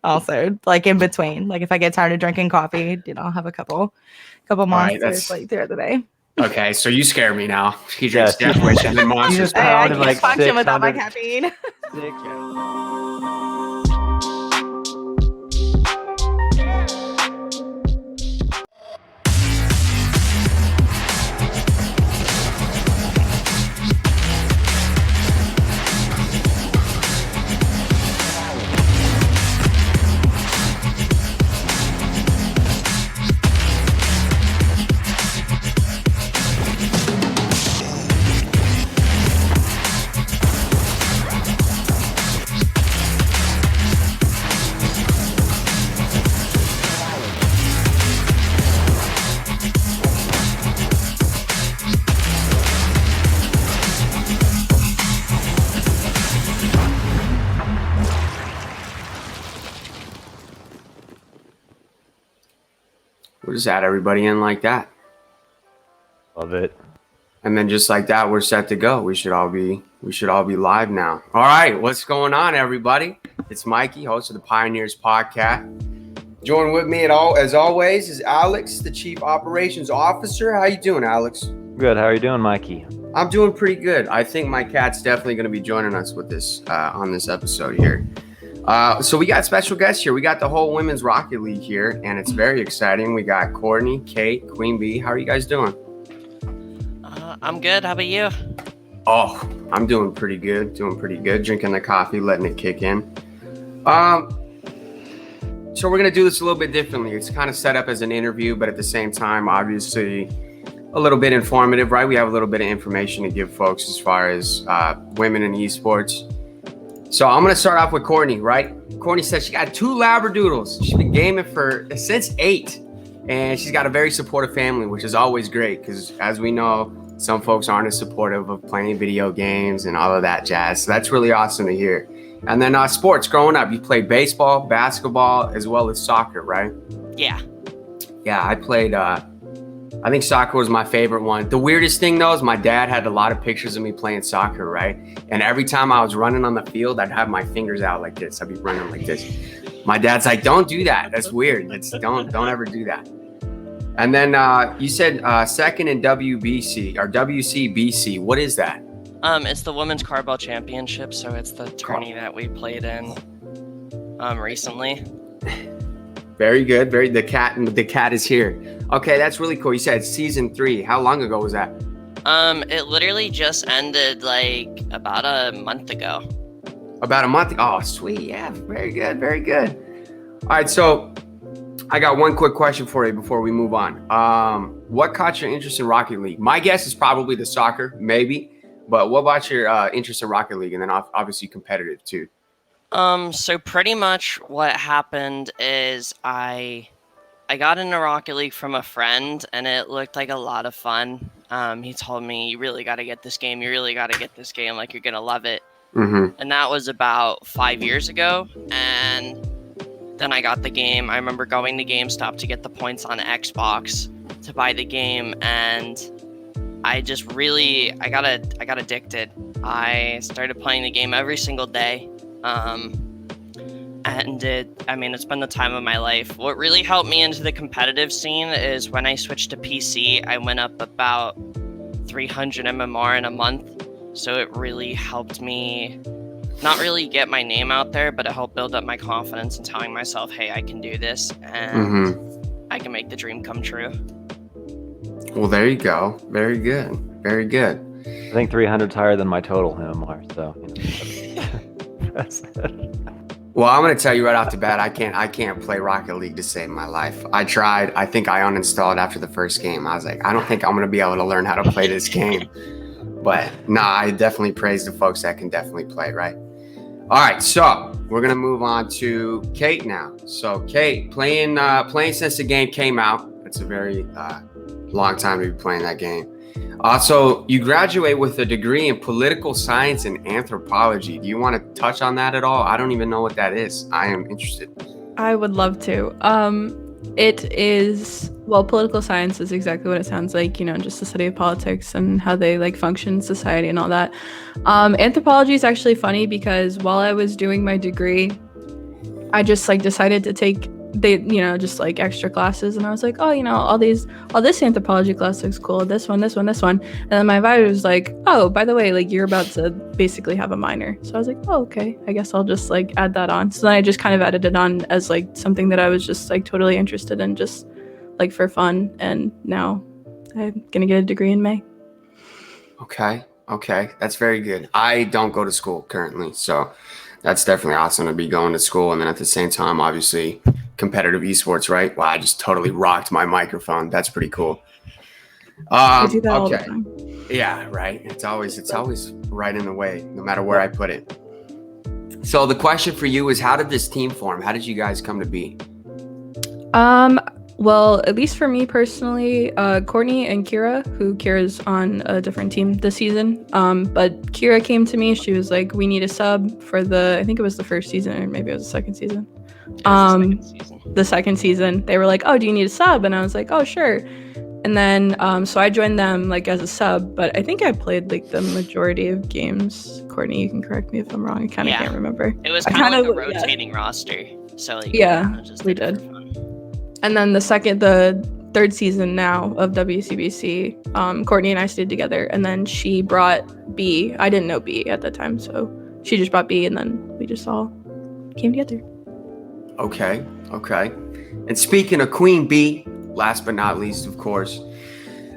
also, like in between. Like if I get tired of drinking coffee, I'll have a couple monsters like throughout the day. Okay, so you scare me now. He drinks Death Wish and then monsters. I can't function without my caffeine. We'll just add everybody in like that. Love it. And then just like that, we're set to go. We should all be live now. All right, what's going on, everybody? It's Mikey, host of the Pioneers Podcast. Joining with me as always is Alex, the Chief Operations Officer. How you doing, Alex? Good. How are you doing, Mikey? I'm doing pretty good. I think my cat's definitely going to be joining us with this on this episode here. So we got special guests here. We got the whole Women's Rocket League here, and it's very exciting. We got Courtney, Kate, Queen Bee. How are you guys doing? I'm good. How about you? Oh, I'm doing pretty good. Drinking the coffee, letting it kick in. So we're going to do this a little bit differently. It's kind of set up as an interview, but at the same time, obviously, a little bit informative, right? We have a little bit of information to give folks as far as women in esports. So I'm going to start off with Courtney, right? Courtney says she got 2 Labradoodles. She's been gaming since 8. And she's got a very supportive family, which is always great because, as we know, some folks aren't as supportive of playing video games and all of that jazz. So that's really awesome to hear. And then sports, growing up, you played baseball, basketball, as well as soccer, right? Yeah. Yeah, I played I think soccer was my favorite one. The weirdest thing, though, is my dad had a lot of pictures of me playing soccer, right? And every time I was running on the field, I'd have my fingers out like this. I'd be running like this. My dad's like, don't do that. That's weird. Don't ever do that. And then you said second in WBC or WCBC. What is that? It's the Women's Carball Championship, so it's the tourney that we played in recently. Very good. The cat is here. Okay, that's really cool. You said season 3. How long ago was that? It literally just ended like about a month ago. About a month ago? Oh, sweet. Yeah, very good. All right, so I got one quick question for you before we move on. What caught your interest in Rocket League? My guess is probably the soccer, maybe. But what about your interest in Rocket League, and then obviously competitive too? So pretty much what happened is I got into Rocket League from a friend, and it looked like a lot of fun. He told me, you really got to get this game. Like, you're going to love it. Mm-hmm. And that was about 5 years ago. And then I got the game. I remember going to GameStop to get the points on Xbox to buy the game. And I just really, I got addicted. I started playing the game every single day. And it's been the time of my life. What really helped me into the competitive scene is when I switched to PC, I went up about 300 MMR in a month. So it really helped me not really get my name out there, but it helped build up my confidence and telling myself, hey, I can do this and I can make the dream come true. Well, there you go. Very good. I think 300's higher than my total MMR, so. Well, I'm going to tell you right off the bat, I can't play Rocket League to save my life. I tried. I think I uninstalled after the first game. I was like, I don't think I'm going to be able to learn how to play this game. But I definitely praise the folks that can definitely play, right? All right, so we're going to move on to Kate now. So Kate, playing since the game came out. It's a very long time to be playing that game. So you graduate with a degree in political science and anthropology. Do you want to touch on that at all? I don't even know what that is. I am interested. I would love to. It is, political science is exactly what it sounds like, just the study of politics and how they function in society and all that. Anthropology is actually funny because while I was doing my degree, I just like decided to take just like extra classes, and I was like, oh, all this anthropology class looks cool, this one, and then my advisor was like, oh, by the way, like you're about to basically have a minor. So I was like, oh, okay, I guess I'll just like add that on. So then I just kind of added it on as like something that I was just like totally interested in, just like for fun, and now I'm gonna get a degree in May. Okay, that's very good. I don't go to school currently, so that's definitely awesome to be going to school. And then at the same time, obviously, competitive esports, right? Wow, I just totally rocked my microphone. That's pretty cool. I do that all the time. Yeah, right. It's always right in the way, no matter where I put it. So the question for you is, how did this team form? How did you guys come to be? Well, at least for me personally, Courtney and Kira's on a different team this season. But Kira came to me. She was like, we need a sub for I think it was the first season, or maybe it was the second season. The second season. They were like, oh, do you need a sub? And I was like, oh, sure. And then, so I joined them like as a sub, but I think I played like the majority of games. Courtney, you can correct me if I'm wrong. I kind of can't remember. It was kind of like a rotating roster. So like, we did. And then the third season now of WCBC, Courtney and I stayed together, and then she brought B. I didn't know B at that time, so she just brought B, and then we just all came together. Okay. And speaking of Queen B, last but not least, of course,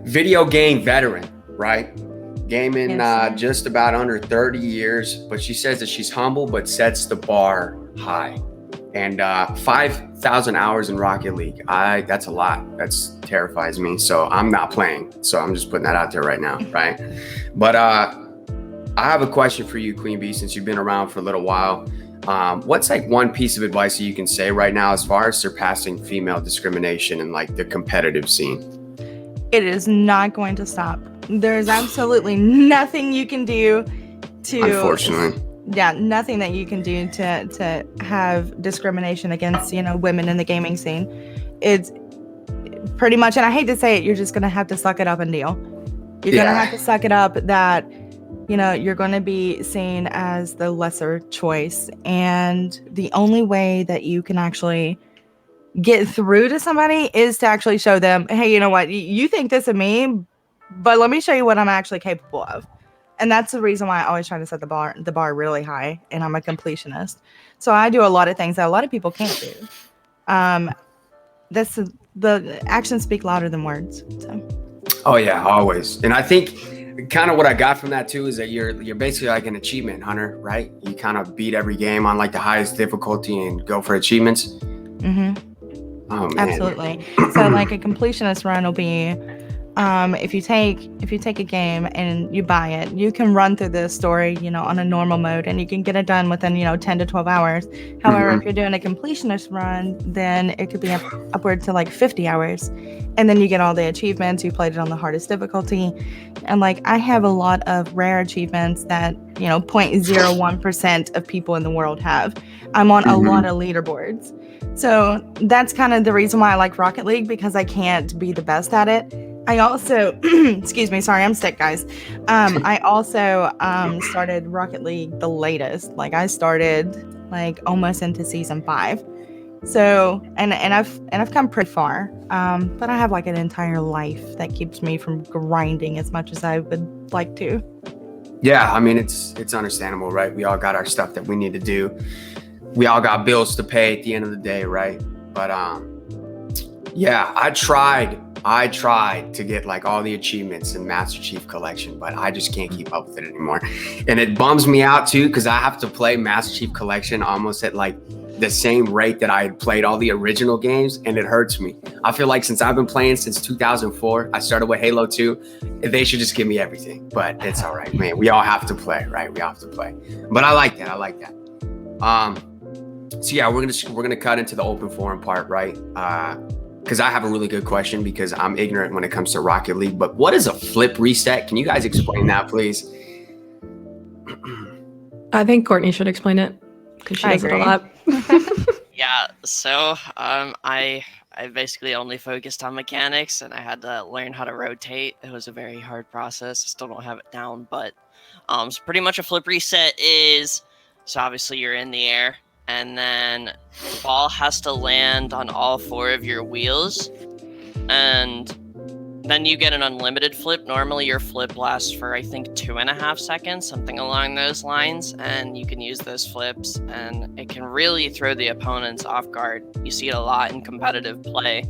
video game veteran, right? Gaming just about under 30 years, but she says that she's humble but sets the bar high. And 5,000 hours in Rocket League. That's a lot. That terrifies me. So I'm not playing. So I'm just putting that out there right now, right? But I have a question for you, Queen Bee, since you've been around for a little while. What's like one piece of advice that you can say right now as far as surpassing female discrimination in like the competitive scene? It is not going to stop. There's absolutely nothing you can do to... Unfortunately. Yeah, nothing that you can do to have discrimination against, women in the gaming scene. It's pretty much, and I hate to say it, you're just going to have to suck it up and deal. You're going to have to suck it up that, you're going to be seen as the lesser choice. And the only way that you can actually get through to somebody is to actually show them, hey, you know what? You think this of me, but let me show you what I'm actually capable of. And that's the reason why I always try to set the bar really high, and I'm a completionist. So I do a lot of things that a lot of people can't do. The actions speak louder than words. So. Oh yeah, always. And I think kind of what I got from that too is that you're basically like an achievement hunter, right? You kind of beat every game on like the highest difficulty and go for achievements. Mm-hmm. Oh man. Absolutely. So like a completionist run will be. If you take a game and you buy it, you can run through the story, on a normal mode, and you can get it done within, 10 to 12 hours. However, if you're doing a completionist run, then it could be upward to like 50 hours. And then you get all the achievements. You played it on the hardest difficulty. And like, I have a lot of rare achievements that, 0.01% of people in the world have. I'm on a lot of leaderboards. So that's kind of the reason why I like Rocket League, because I can't be the best at it. I also, excuse me, sorry, I'm sick, guys. I also started Rocket League the latest. Like I started like almost into season 5. So, and I've come pretty far. But I have like an entire life that keeps me from grinding as much as I would like to. Yeah, I mean it's understandable, right? We all got our stuff that we need to do. We all got bills to pay at the end of the day, right? But yeah, I tried to get like all the achievements in Master Chief Collection, but I just can't keep up with it anymore. And it bums me out too, because I have to play Master Chief Collection almost at like the same rate that I had played all the original games, and it hurts me. I feel like since I've been playing since 2004, I started with Halo 2, they should just give me everything, but it's all right, man. We all have to play, right? We all have to play. But I like that. So yeah, we're gonna cut into the open forum part, right? Because I have a really good question, because I'm ignorant when it comes to Rocket League. But what is a flip reset? Can you guys explain that, please? I think Courtney should explain it, because she does it a lot. Yeah, so I basically only focused on mechanics, and I had to learn how to rotate. It was a very hard process. I still don't have it down, but so pretty much a flip reset is, so obviously you're in the air, and then the ball has to land on all 4 of your wheels, and then you get an unlimited flip. Normally your flip lasts for, I think, 2.5 seconds, something along those lines, and you can use those flips, and it can really throw the opponents off guard. You see it a lot in competitive play,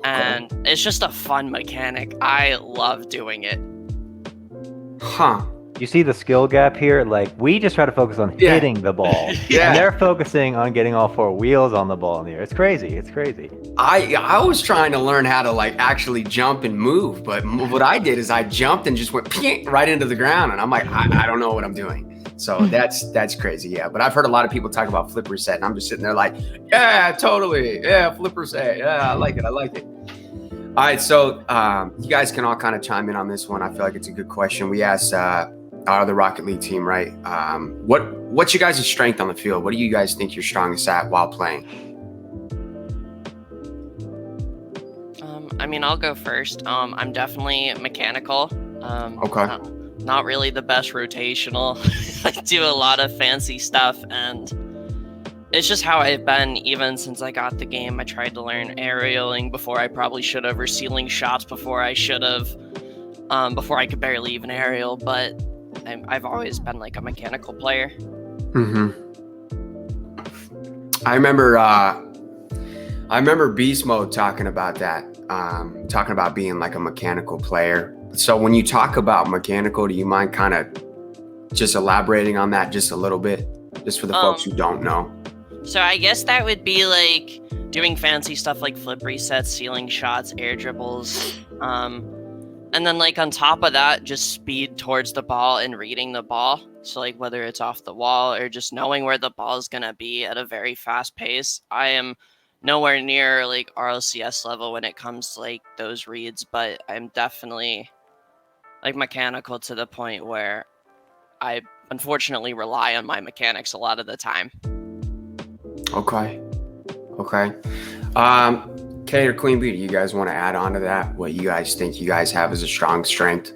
and it's just a fun mechanic. I love doing it. Huh. You see the skill gap here? Like, we just try to focus on hitting the ball. Yeah. And they're focusing on getting all 4 wheels on the ball in the air. It's crazy. It's crazy. I was trying to learn how to like actually jump and move, but what I did is I jumped and just went right into the ground, and I'm like, I don't know what I'm doing. So that's crazy, yeah. But I've heard a lot of people talk about flip reset, and I'm just sitting there like, yeah, totally, yeah, flip reset, yeah, I like it. All right, so you guys can all kind of chime in on this one. I feel like it's a good question. We asked our other Rocket League team, right? What's your guys' strength on the field? What do you guys think you're strongest at while playing? I mean, I'll go first. I'm definitely mechanical. Okay. Not really the best rotational. I do a lot of fancy stuff, and it's just how I've been even since I got the game. I tried to learn aerialing before I probably should have, or ceiling shots before I should have, before I could barely even aerial, but I've always been like a mechanical player. Mm-hmm. I remember Beast Mode talking about that, talking about being like a mechanical player. So when you talk about mechanical, do you mind kind of just elaborating on that just a little bit, just for the folks who don't know? So I guess that would be like doing fancy stuff like flip resets, ceiling shots, air dribbles, and then like on top of that, just speed towards the ball and reading the ball. So like whether it's off the wall or just knowing where the ball is going to be at a very fast pace. I am nowhere near like RLCS level when it comes to like those reads, but I'm definitely like mechanical to the point where I unfortunately rely on my mechanics a lot of the time. Okay. Kate or Queen Bee, do you guys want to add on to that? What you guys think you guys have as a strong strength?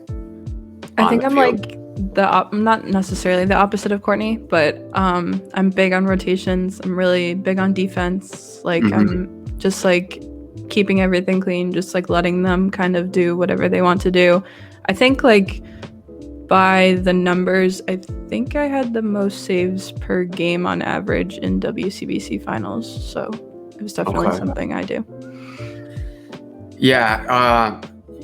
I think I'm like I'm not necessarily the opposite of Courtney, but I'm big on rotations. I'm really big on defense. Like I'm just like keeping everything clean, just like letting them kind of do whatever they want to do. I think like by the numbers, I think I had the most saves per game on average in WCBC finals. So it was definitely something I do. Yeah.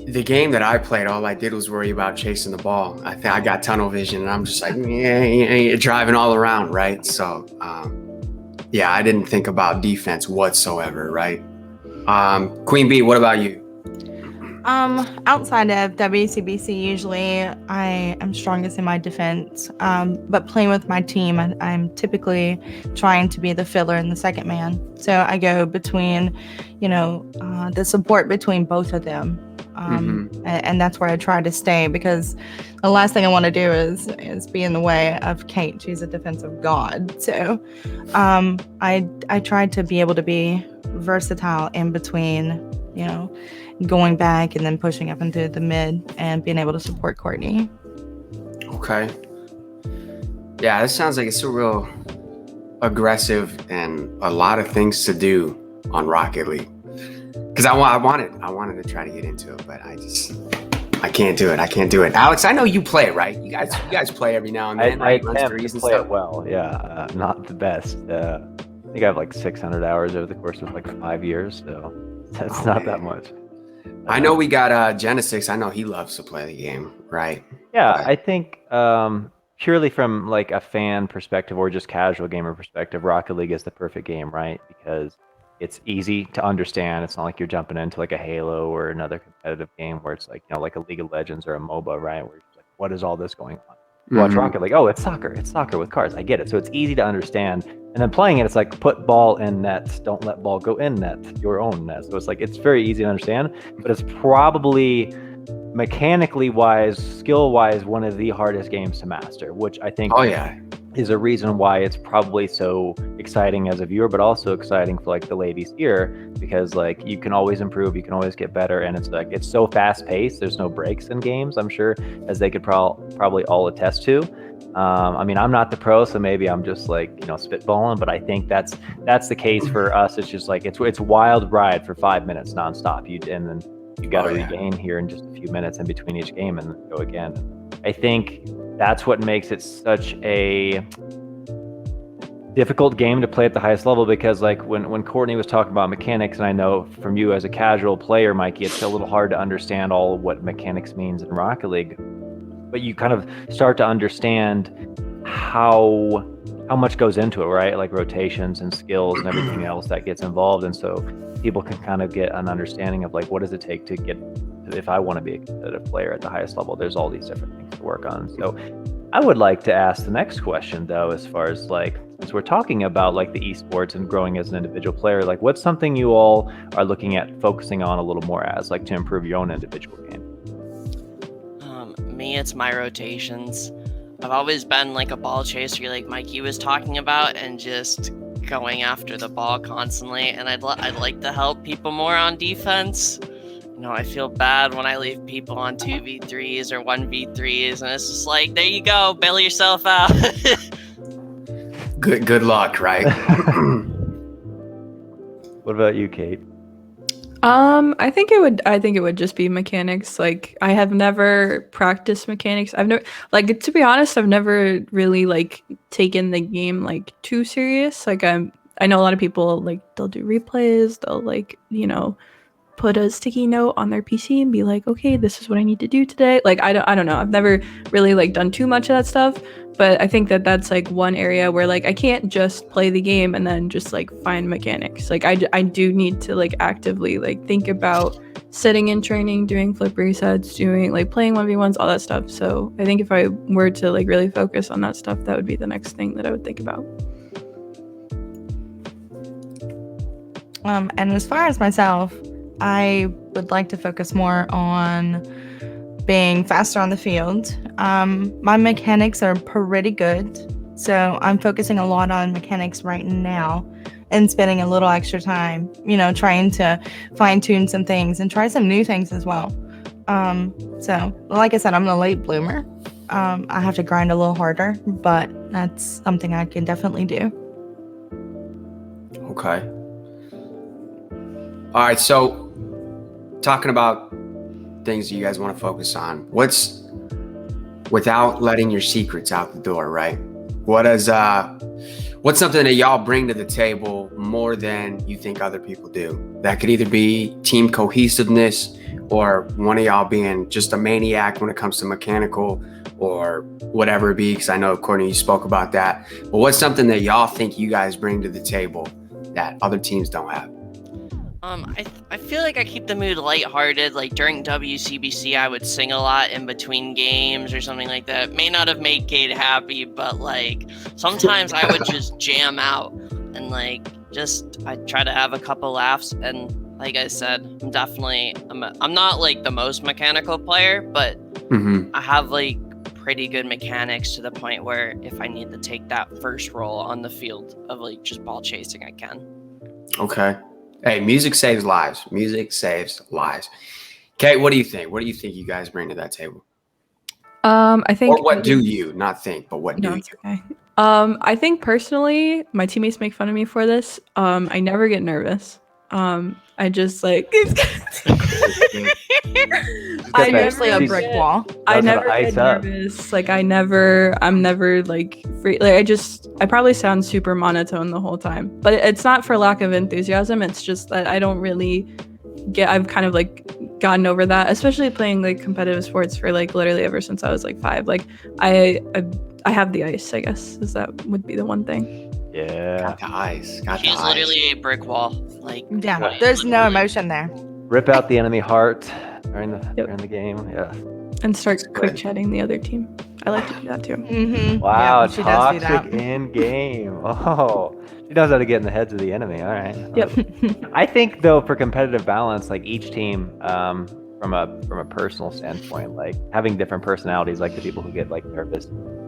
The game that I played, all I did was worry about chasing the ball. I think I got tunnel vision, and I'm just like, you're driving all around, right? So, yeah, I didn't think about defense whatsoever, right? Queen Bee, what about you? Outside of WCBC, usually I am strongest in my defense. But playing with my team, I'm typically trying to be the filler and the second man. So I go between, the support between both of them. And that's where I try to stay, because the last thing I want to do is be in the way of Kate. She's a defensive god. So I try to be able to be versatile in between, going back and then pushing up into the mid and being able to support Courtney. Okay. Yeah, this sounds like it's a real aggressive and a lot of things to do on Rocket League. Because I wanted to try to get into it, but I can't do it. Alex, I know you play, right? You guys play every now and then, right? I attempt to play it well. Yeah, not the best. I think I have like 600 hours over the course of like 5 years, so that's not that much. I know we got Genesis. I know he loves to play the game, right? Yeah, I think purely from like a fan perspective or just casual gamer perspective, Rocket League is the perfect game, right? Because it's easy to understand. It's not like you're jumping into like a Halo or another competitive game where it's like, like a League of Legends or a MOBA, right? Where you're like, what is all this going on? You watch Rocket League, it's soccer with cars. I get it. So it's easy to understand. And then playing it, it's like put ball in nets, don't let ball go in net, your own net. So it's like, it's very easy to understand, but it's probably mechanically wise, skill wise, one of the hardest games to master, which I think is a reason why it's probably so exciting as a viewer, but also exciting for like the ladies here, because like you can always improve, you can always get better, and it's like it's so fast paced. There's no breaks in games, I'm sure, as they could probably all attest to. I mean, I'm not the pro, so maybe I'm just like, you know, spitballing, but I think that's the case for us. It's just like it's wild ride for 5 minutes nonstop. And then you got to regain here in just a few minutes in between each game and then go again. I think that's what makes it such a difficult game to play at the highest level, because like when Courtney was talking about mechanics, and I know from you as a casual player, Mikey, it's a little hard to understand all of what mechanics means in Rocket League, but you kind of start to understand how much goes into it, right? Like rotations and skills and everything else that gets involved. And so people can kind of get an understanding of like, what does it take to get, if I want to be a competitive player at the highest level, there's all these different things to work on. So I would like to ask the next question though, as far as like, since we're talking about like the esports and growing as an individual player, like what's something you all are looking at focusing on a little more as like to improve your own individual game? Me, it's my rotations. I've always been like a ball chaser, like Mikey was talking about, and just going after the ball constantly. And I'd like to help people more on defense. You know, I feel bad when I leave people on 2v3s or 1v3s, and it's just like, there you go, bail yourself out. Good luck, right? What about you, Kate? I think it would just be mechanics. Like I have never practiced mechanics. I've never, like, to be honest, I've never really like taken the game like too serious. Like I know a lot of people like they'll do replays, they'll like, you know, put a sticky note on their PC and be like, okay, this is what I need to do today. Like I don't know. I've never really like done too much of that stuff. But I think that that's like one area where like I can't just play the game and then just like find mechanics. Like I do need to like actively like think about sitting in training, doing flip resets, doing like playing 1v1s, all that stuff. So I think if I were to like really focus on that stuff, that would be the next thing that I would think about. And as far as myself, I would like to focus more on being faster on the field. My mechanics are pretty good, so I'm focusing a lot on mechanics right now and spending a little extra time, you know, trying to fine-tune some things and try some new things as well. So like I said, I'm a late bloomer. I have to grind a little harder, but that's something I can definitely do. Okay. All right, so talking about things that you guys want to focus on, what's, without letting your secrets out the door, right? What's something that y'all bring to the table more than you think other people do? That could either be team cohesiveness, or one of y'all being just a maniac when it comes to mechanical, or whatever it be, because I know, Courtney, you spoke about that. But what's something that y'all think you guys bring to the table that other teams don't have? I feel like I keep the mood lighthearted. Like during WCBC, I would sing a lot in between games or something like that. May not have made Kate happy, but like sometimes I would just jam out and like I try to have a couple laughs. And like I said, I'm not like the most mechanical player, but I have like pretty good mechanics to the point where if I need to take that first role on the field of like just ball chasing, I can. Okay. Hey, music saves lives. Music saves lives. Kate, what do you think? What do you think you guys bring to that table? I think. Or what do you, not think, but what do you? Okay. I think personally, my teammates make fun of me for this. I never get nervous. I just like. I'm usually a brick wall. I never get nervous. Like I'm never like free. Like I probably sound super monotone the whole time, but it's not for lack of enthusiasm. It's just that I don't really I've kind of like gotten over that, especially playing like competitive sports for like literally ever since I was like 5. Like I have the ice, I guess, is that would be the one thing. Yeah. Got the ice. She's literally a brick wall. Like yeah, there's no emotion there. Rip out the enemy heart during the game. Yeah. And start quick chatting the other team. I like to do that too. Mm-hmm. Wow, yeah, she does do toxic that. in game. Oh, she knows how to get in the heads of the enemy. All right. Yep. I think though, for competitive balance, like each team, from a personal standpoint, like having different personalities, like the people who get like nervous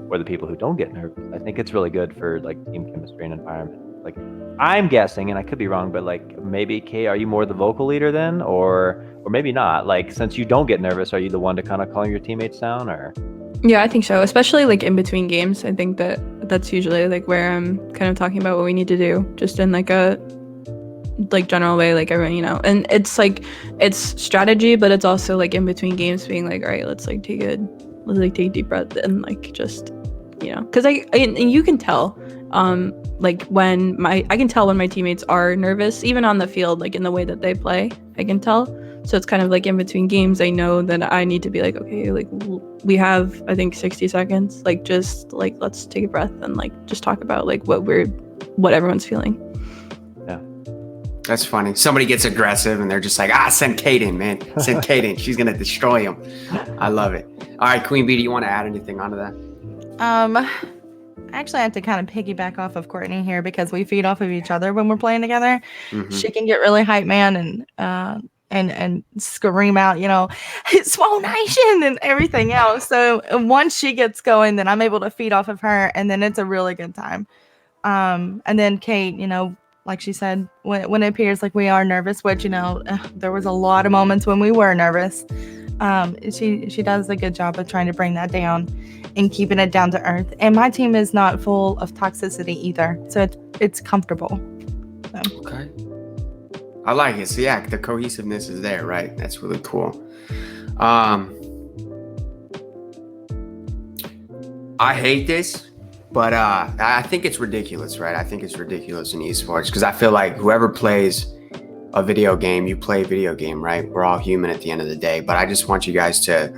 or the people who don't get nervous. I think it's really good for like team chemistry and environment. Like, I'm guessing, and I could be wrong, but like maybe Kay, are you more the vocal leader then, or maybe not? Like, since you don't get nervous, are you the one to kind of calm your teammates down, or? Yeah, I think so. Especially like in between games. I think that's usually like where I'm kind of talking about what we need to do, just in like a like general way, like everyone, you know. And it's like it's strategy, but it's also like in between games being like, all right, let's take a deep breath and like just, you know, because and you can tell like when I can tell when my teammates are nervous, even on the field, like in the way that they play, I can tell. So it's kind of like in between games, I know that I need to be like, okay, like we have, I think 60 seconds, like just like, let's take a breath and like just talk about like what everyone's feeling. Yeah. That's funny. Somebody gets aggressive and they're just like, send Kate in, man. Send Kate in. She's going to destroy him. I love it. All right, Queen Bee, do you want to add anything onto that? Actually, I have to kind of piggyback off of Courtney here because we feed off of each other when we're playing together. Mm-hmm. She can get really hype, man, and scream out, you know, it's Swole Nation and everything else. So once she gets going, then I'm able to feed off of her, and then it's a really good time. And then Kate, you know, like she said, when it appears like we are nervous, which, you know, there was a lot of moments when we were nervous. She does a good job of trying to bring that down and keeping it down to earth. And my team is not full of toxicity either, so it's comfortable. So. Okay. I like it. So yeah, the cohesiveness is there, right? That's really cool. I hate this, but I think it's ridiculous, right? I think it's ridiculous in esports because I feel like whoever plays a video game, you play a video game, right? We're all human at the end of the day, but I just want you guys to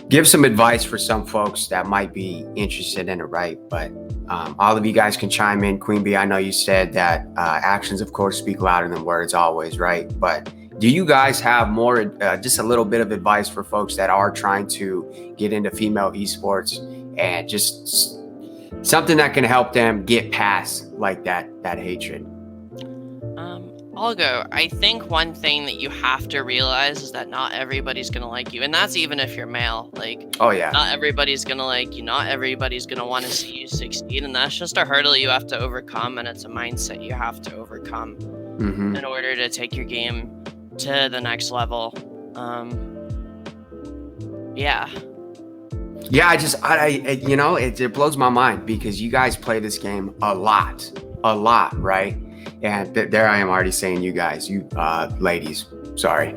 give some advice for some folks that might be interested in it, right? But all of you guys can chime in. Queen Bee, I know you said that actions, of course, speak louder than words always, right? But do you guys have more, just a little bit of advice for folks that are trying to get into female esports and just something that can help them get past like that hatred? I'll go. I think one thing that you have to realize is that not everybody's gonna like you, and that's even if you're male. Like, oh yeah, not everybody's gonna like you. Not everybody's gonna want to see you succeed, and that's just a hurdle you have to overcome, and it's a mindset you have to overcome in order to take your game to the next level. Yeah. I you know, it blows my mind because you guys play this game a lot, right? And there I am already saying you guys, you ladies, sorry.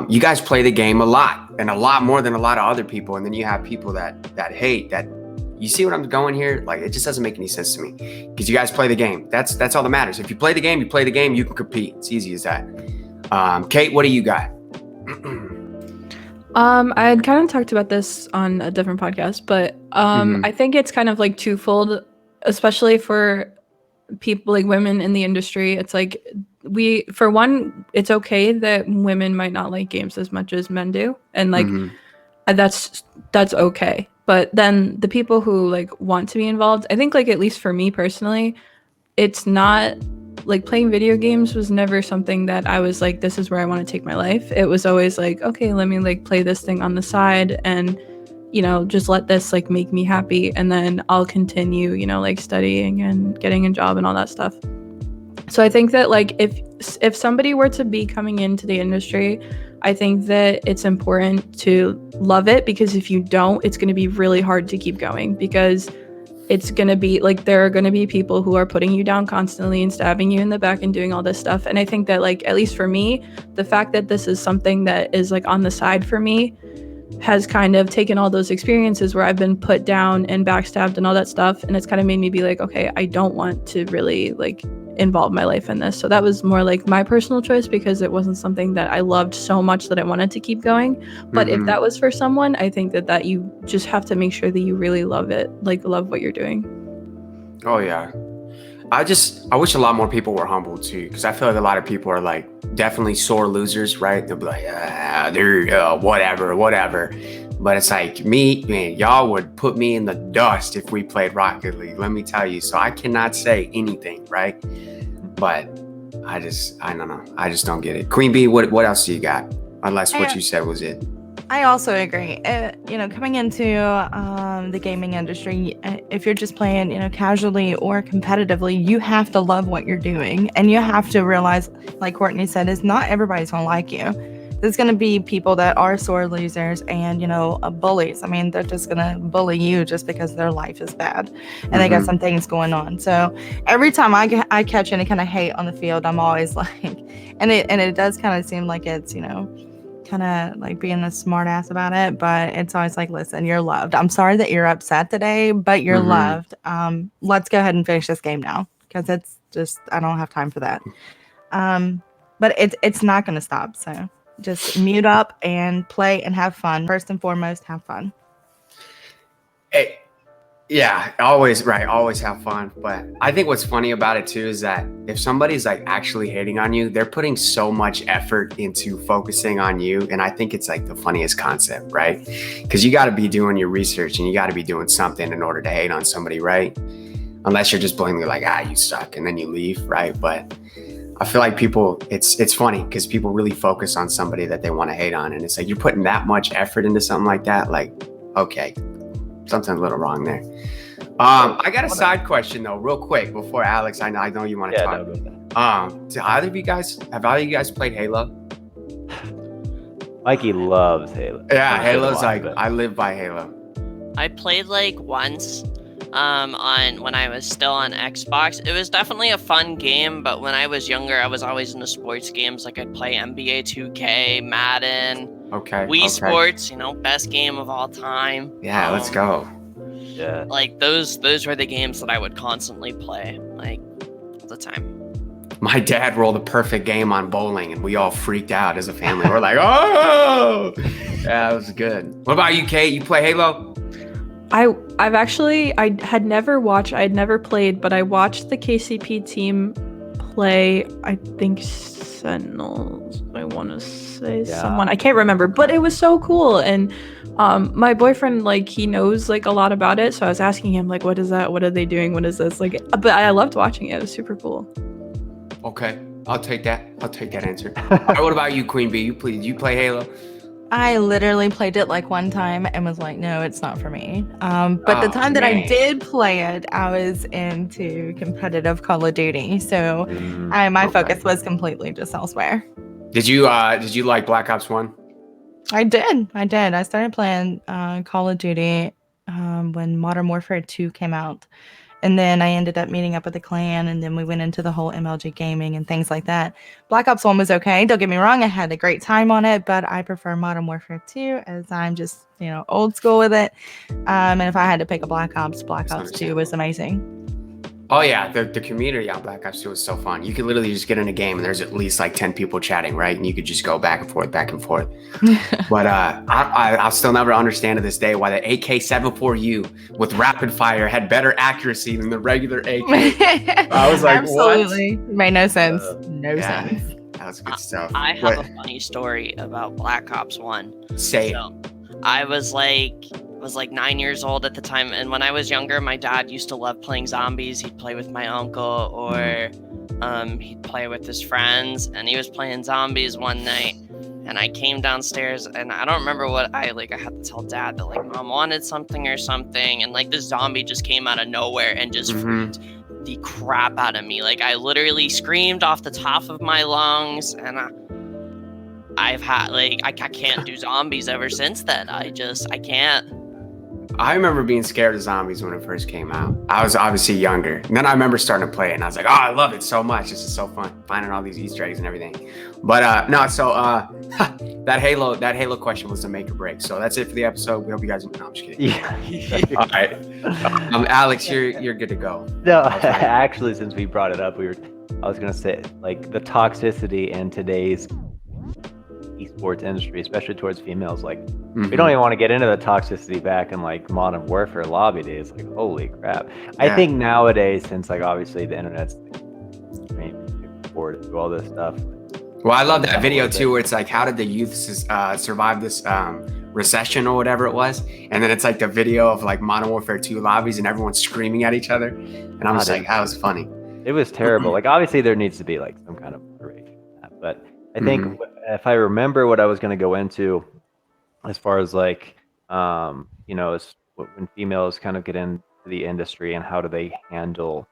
You guys play the game a lot and a lot more than a lot of other people. And then you have people that hate that. You see what I'm going here? Like, it just doesn't make any sense to me because you guys play the game. That's all that matters. If you play the game, you can compete. It's easy as that. Kate, what do you got? I had kind of talked about this on a different podcast, but I think it's kind of like twofold, especially for people like women in the industry. It's like for one, it's okay that women might not like games as much as men do, and like that's okay. But then the people who like want to be involved, I think like at least for me personally, it's not like playing video games was never something that I was like, this is where I want to take my life. It was always like, okay, let me like play this thing on the side and, you know, just let this like make me happy, and then I'll continue, you know, like studying and getting a job and all that stuff. So I think that like if somebody were to be coming into the industry, I think that it's important to love it, because if you don't, it's going to be really hard to keep going, because it's going to be like there are going to be people who are putting you down constantly and stabbing you in the back and doing all this stuff. And I think that like, at least for me, the fact that this is something that is like on the side for me has kind of taken all those experiences where I've been put down and backstabbed and all that stuff, and it's kind of made me be like, okay, I don't want to really like involve my life in this. So that was more like my personal choice, because it wasn't something that I loved so much that I wanted to keep going. But if that was for someone, I think that you just have to make sure that you really love it, like love what you're doing. Oh yeah. I wish a lot more people were humble too, because I feel like a lot of people are like definitely sore losers, right? They'll be like, they're whatever. But it's like man, y'all would put me in the dust if we played Rocket League, let me tell you. So I cannot say anything, right? But I don't know. I just don't get it. Queen Bee, what else do you got? Unless what you said was it. I also agree. Coming into the gaming industry, if you're just playing, casually or competitively, you have to love what you're doing, and you have to realize, like Courtney said, is not everybody's gonna like you. There's gonna be people that are sore losers and bullies. I mean, they're just gonna bully you just because their life is bad and they got some things going on. So every time I catch any kind of hate on the field, I'm always like, and it does kind of seem like it's kind of like being a smart ass about it, but it's always like, listen, you're loved. I'm sorry that you're upset today, but you're loved. Let's go ahead and finish this game now, because it's just, I don't have time for that. But it's not going to stop. So just mute up and play and have fun. First and foremost, have fun. Hey, yeah, always right. Always have fun. But I think what's funny about it too is that if somebody's like actually hating on you, they're putting so much effort into focusing on you. And I think it's like the funniest concept, right? Because you got to be doing your research and you got to be doing something in order to hate on somebody, right? Unless you're just blatantly like, you suck, and then you leave, right? But I feel like people, it's funny because people really focus on somebody that they want to hate on. And it's like, you're putting that much effort into something like that. Like, okay, something a little wrong there. I got a side question though, real quick before Alex. I know you want to talk. Do either of you guys played Halo? Mikey loves Halo. Yeah, Halo's like, I live by Halo. I played like once on when I was still on Xbox. It was definitely a fun game, but when I was younger, I was always into sports games. Like I'd play NBA 2K, Madden, Wii Sports, best game of all time. Yeah, let's go. Yeah. Like those were the games that I would constantly play, like all the time. My dad rolled a perfect game on bowling, and we all freaked out as a family. We're like, oh, yeah, it was good. What about you, Kate? You play Halo? I had never played, but I watched the KCP team play, I think Sentinels, I want to say someone, I can't remember, but it was so cool. And my boyfriend, like, he knows like a lot about it, so I was asking him like, what is that? What are they doing? What is this? Like, but I loved watching it. It was super cool. Okay, I'll take that answer. All right, what about you, Queen Bee? You play Halo? I literally played it like one time and was like, no, it's not for me. But the time that I did play it, I was into competitive Call of Duty. So my focus was completely just elsewhere. Did you like Black Ops 1? I did. I started playing Call of Duty when Modern Warfare 2 came out. And then I ended up meeting up with the clan, and then we went into the whole MLG gaming and things like that. Black Ops 1 was okay. Don't get me wrong. I had a great time on it, but I prefer Modern Warfare 2 as I'm just, old school with it. And if I had to pick a Black Ops 2 was amazing. Oh yeah, the community on Black Ops 2 was so fun. You could literally just get in a game and there's at least like 10 people chatting, right? And you could just go back and forth. But I'll still never understand to this day why the AK-74U with rapid fire had better accuracy than the regular AK. I was like, absolutely. What? Made no sense. Sense. That was good stuff. I have a funny story about Black Ops 1. Say so, I was like 9 years old at the time, and when I was younger, my dad used to love playing zombies. He'd play with my uncle, or he'd play with his friends, and he was playing zombies one night, and I came downstairs, and I don't remember what I had to tell dad that like mom wanted something or something, and like this zombie just came out of nowhere and just freaked the crap out of me. Like I literally screamed off the top of my lungs, and I've had I can't do zombies ever since then. I can't. I remember being scared of zombies when it first came out. I was obviously younger. And then I remember starting to play it, and I was like, I love it so much. This is so fun, finding all these Easter eggs and everything. But that Halo question was the make or break. So that's it for the episode. We hope you guys, no, I'm just kidding. Yeah. All right. Alex, you're good to go. No, actually, since we brought it up, I was gonna say like the toxicity in today's esports industry, especially towards females, like we don't even want to get into the toxicity back in like Modern Warfare lobby days. Like holy crap. Yeah. I think nowadays, since like obviously the internet's forward through all this stuff. Well, I love that video too, where it's like, how did the youth survive this recession or whatever it was? And then it's like the video of like Modern Warfare 2 lobbies and everyone's screaming at each other. And I'm just like, that was funny. It was terrible. Like obviously there needs to be like some kind of moderation, but I think if I remember what I was going to go into, as far as like, when females kind of get into the industry and how do they handle,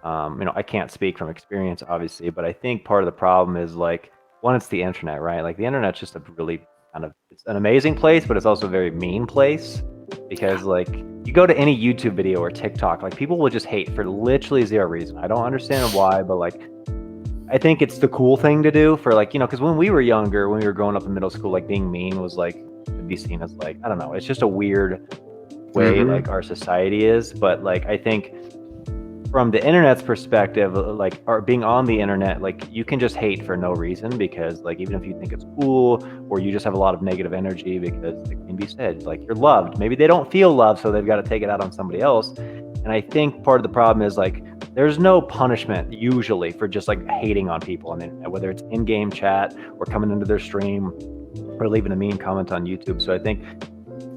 I can't speak from experience, obviously, but I think part of the problem is like, one, it's the internet, right? Like the internet's just a really it's an amazing place, but it's also a very mean place because like you go to any YouTube video or TikTok, like people will just hate for literally zero reason. I don't understand why, but like, I think it's the cool thing to do for like, because when we were younger, when we were growing up in middle school, like being mean was like, to be seen as like, I don't know, it's just a weird way like our society is. But like, I think from the internet's perspective, like, or being on the internet, like you can just hate for no reason because like, even if you think it's cool or you just have a lot of negative energy because it can be said like you're loved, maybe they don't feel loved, so they've got to take it out on somebody else. And I think part of the problem is like, there's no punishment usually for just like hating on people on the internet, whether it's in-game chat or coming into their stream or leaving a mean comment on YouTube. So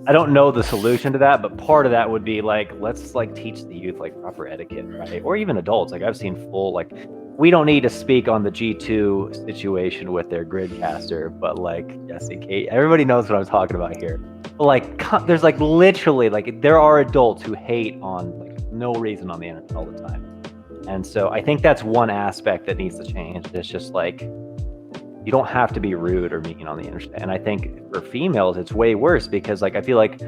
I don't know the solution to that, but part of that would be like, let's like teach the youth like proper etiquette, right? Or even adults. Like I've seen full, like, we don't need to speak on the G2 situation with their gridcaster, but like Jesse, Kate, everybody knows what I'm talking about here. But like, there's like literally like, there are adults who hate on like no reason on the internet all the time. And so I think that's one aspect that needs to change. It's just like, you don't have to be rude or mean on the internet. And I think for females, it's way worse because like, I feel like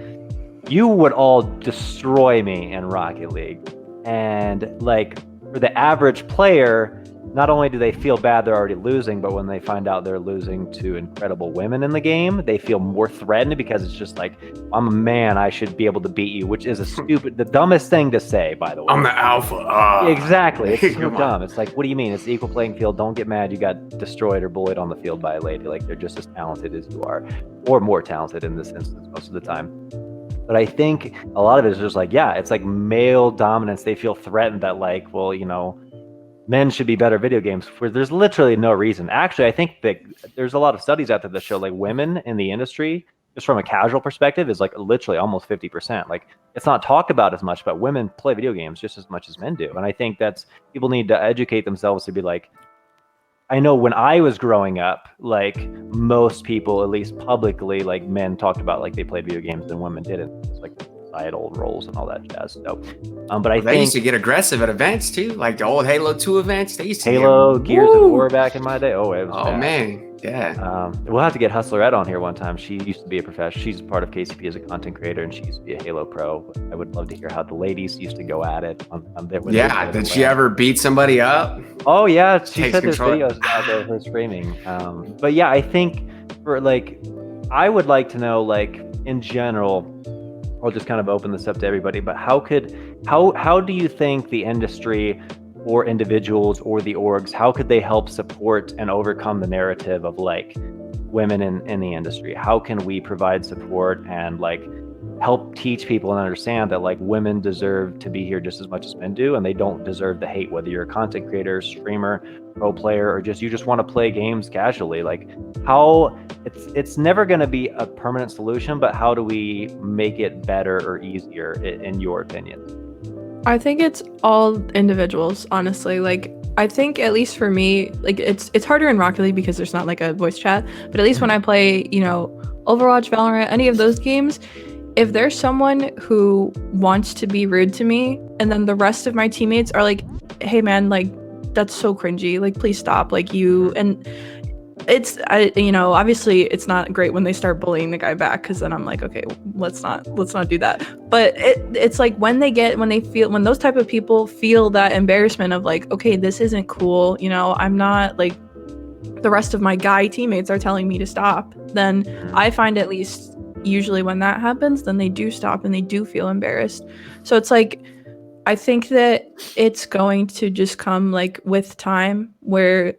you would all destroy me in Rocket League. And like for the average player, not only do they feel bad they're already losing, but when they find out they're losing to incredible women in the game, they feel more threatened because it's just like, I'm a man, I should be able to beat you, which is the dumbest thing to say, by the way. I'm the alpha. Exactly. It's so dumb. It's like, what do you mean? It's the equal playing field. Don't get mad you got destroyed or bullied on the field by a lady. Like they're just as talented as you are, or more talented in this instance most of the time. But I think a lot of it is just like, yeah, it's like male dominance. They feel threatened that like, well, men should be better video games where there's literally no reason. Actually, I think that there's a lot of studies out there that show like women in the industry, just from a casual perspective, is like literally almost 50%. Like it's not talked about as much, but women play video games just as much as men do. And I think people need to educate themselves to be like, I know when I was growing up, like most people, at least publicly, like men talked about like they played video games and women didn't. It's like societal roles and all that jazz. So, but I think they used to get aggressive at events too, like the old Halo 2 events. They used to Halo, Gears of War back in my day. Oh, it was bad. Man, yeah. We'll have to get Hustlerette on here one time. She used to be a professional. She's part of KCP as a content creator, and she used to be a Halo pro. I would love to hear how the ladies used to go at it. Did she ever beat somebody up? Oh yeah, she said there's videos out there of her screaming. But yeah, I think for like, I would like to know, like in general, I'll just kind of open this up to everybody, but how do you think the industry or individuals or the orgs, how could they help support and overcome the narrative of like women in the industry? How can we provide support and like help teach people and understand that like women deserve to be here just as much as men do, and they don't deserve the hate, whether you're a content creator, streamer, pro player, or you just want to play games casually? Like how it's never going to be a permanent solution, but how do we make it better or easier in your opinion? I think it's all individuals, honestly. Like I think at least for me, like it's harder in Rocket League because there's not like a voice chat, but at least when I play, Overwatch, Valorant, any of those games, if there's someone who wants to be rude to me and then the rest of my teammates are like, hey man, like that's so cringy, like please stop, like you, and it's obviously it's not great when they start bullying the guy back, because then I'm like, okay, let's not do that. But it's like when those type of people feel that embarrassment of like, okay, this isn't cool, I'm not like, the rest of my guy teammates are telling me to stop, then I find at least usually when that happens, then they do stop and they do feel embarrassed. So it's like, I think that it's going to just come like with time where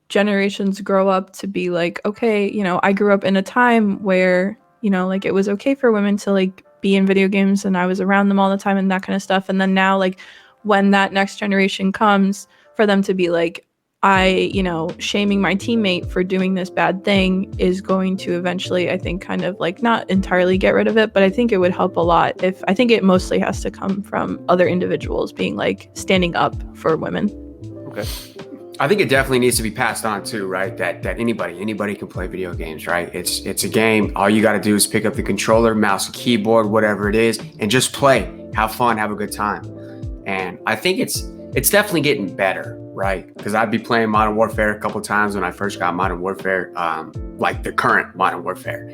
generations grow up to be like, okay, I grew up in a time where, like it was okay for women to like be in video games and I was around them all the time and that kind of stuff. And then now like when that next generation comes, for them to be like, shaming my teammate for doing this bad thing is going to eventually, I think, kind of like not entirely get rid of it, but I think it would help a lot. I think it mostly has to come from other individuals being like standing up for women. Okay. I think it definitely needs to be passed on too, right? That anybody can play video games, right? It's a game. All you got to do is pick up the controller, mouse, and keyboard, whatever it is, and just play. Have fun, have a good time. And I think it's definitely getting better, right? Because I'd be playing Modern Warfare a couple times when I first got Modern Warfare, like the current Modern Warfare,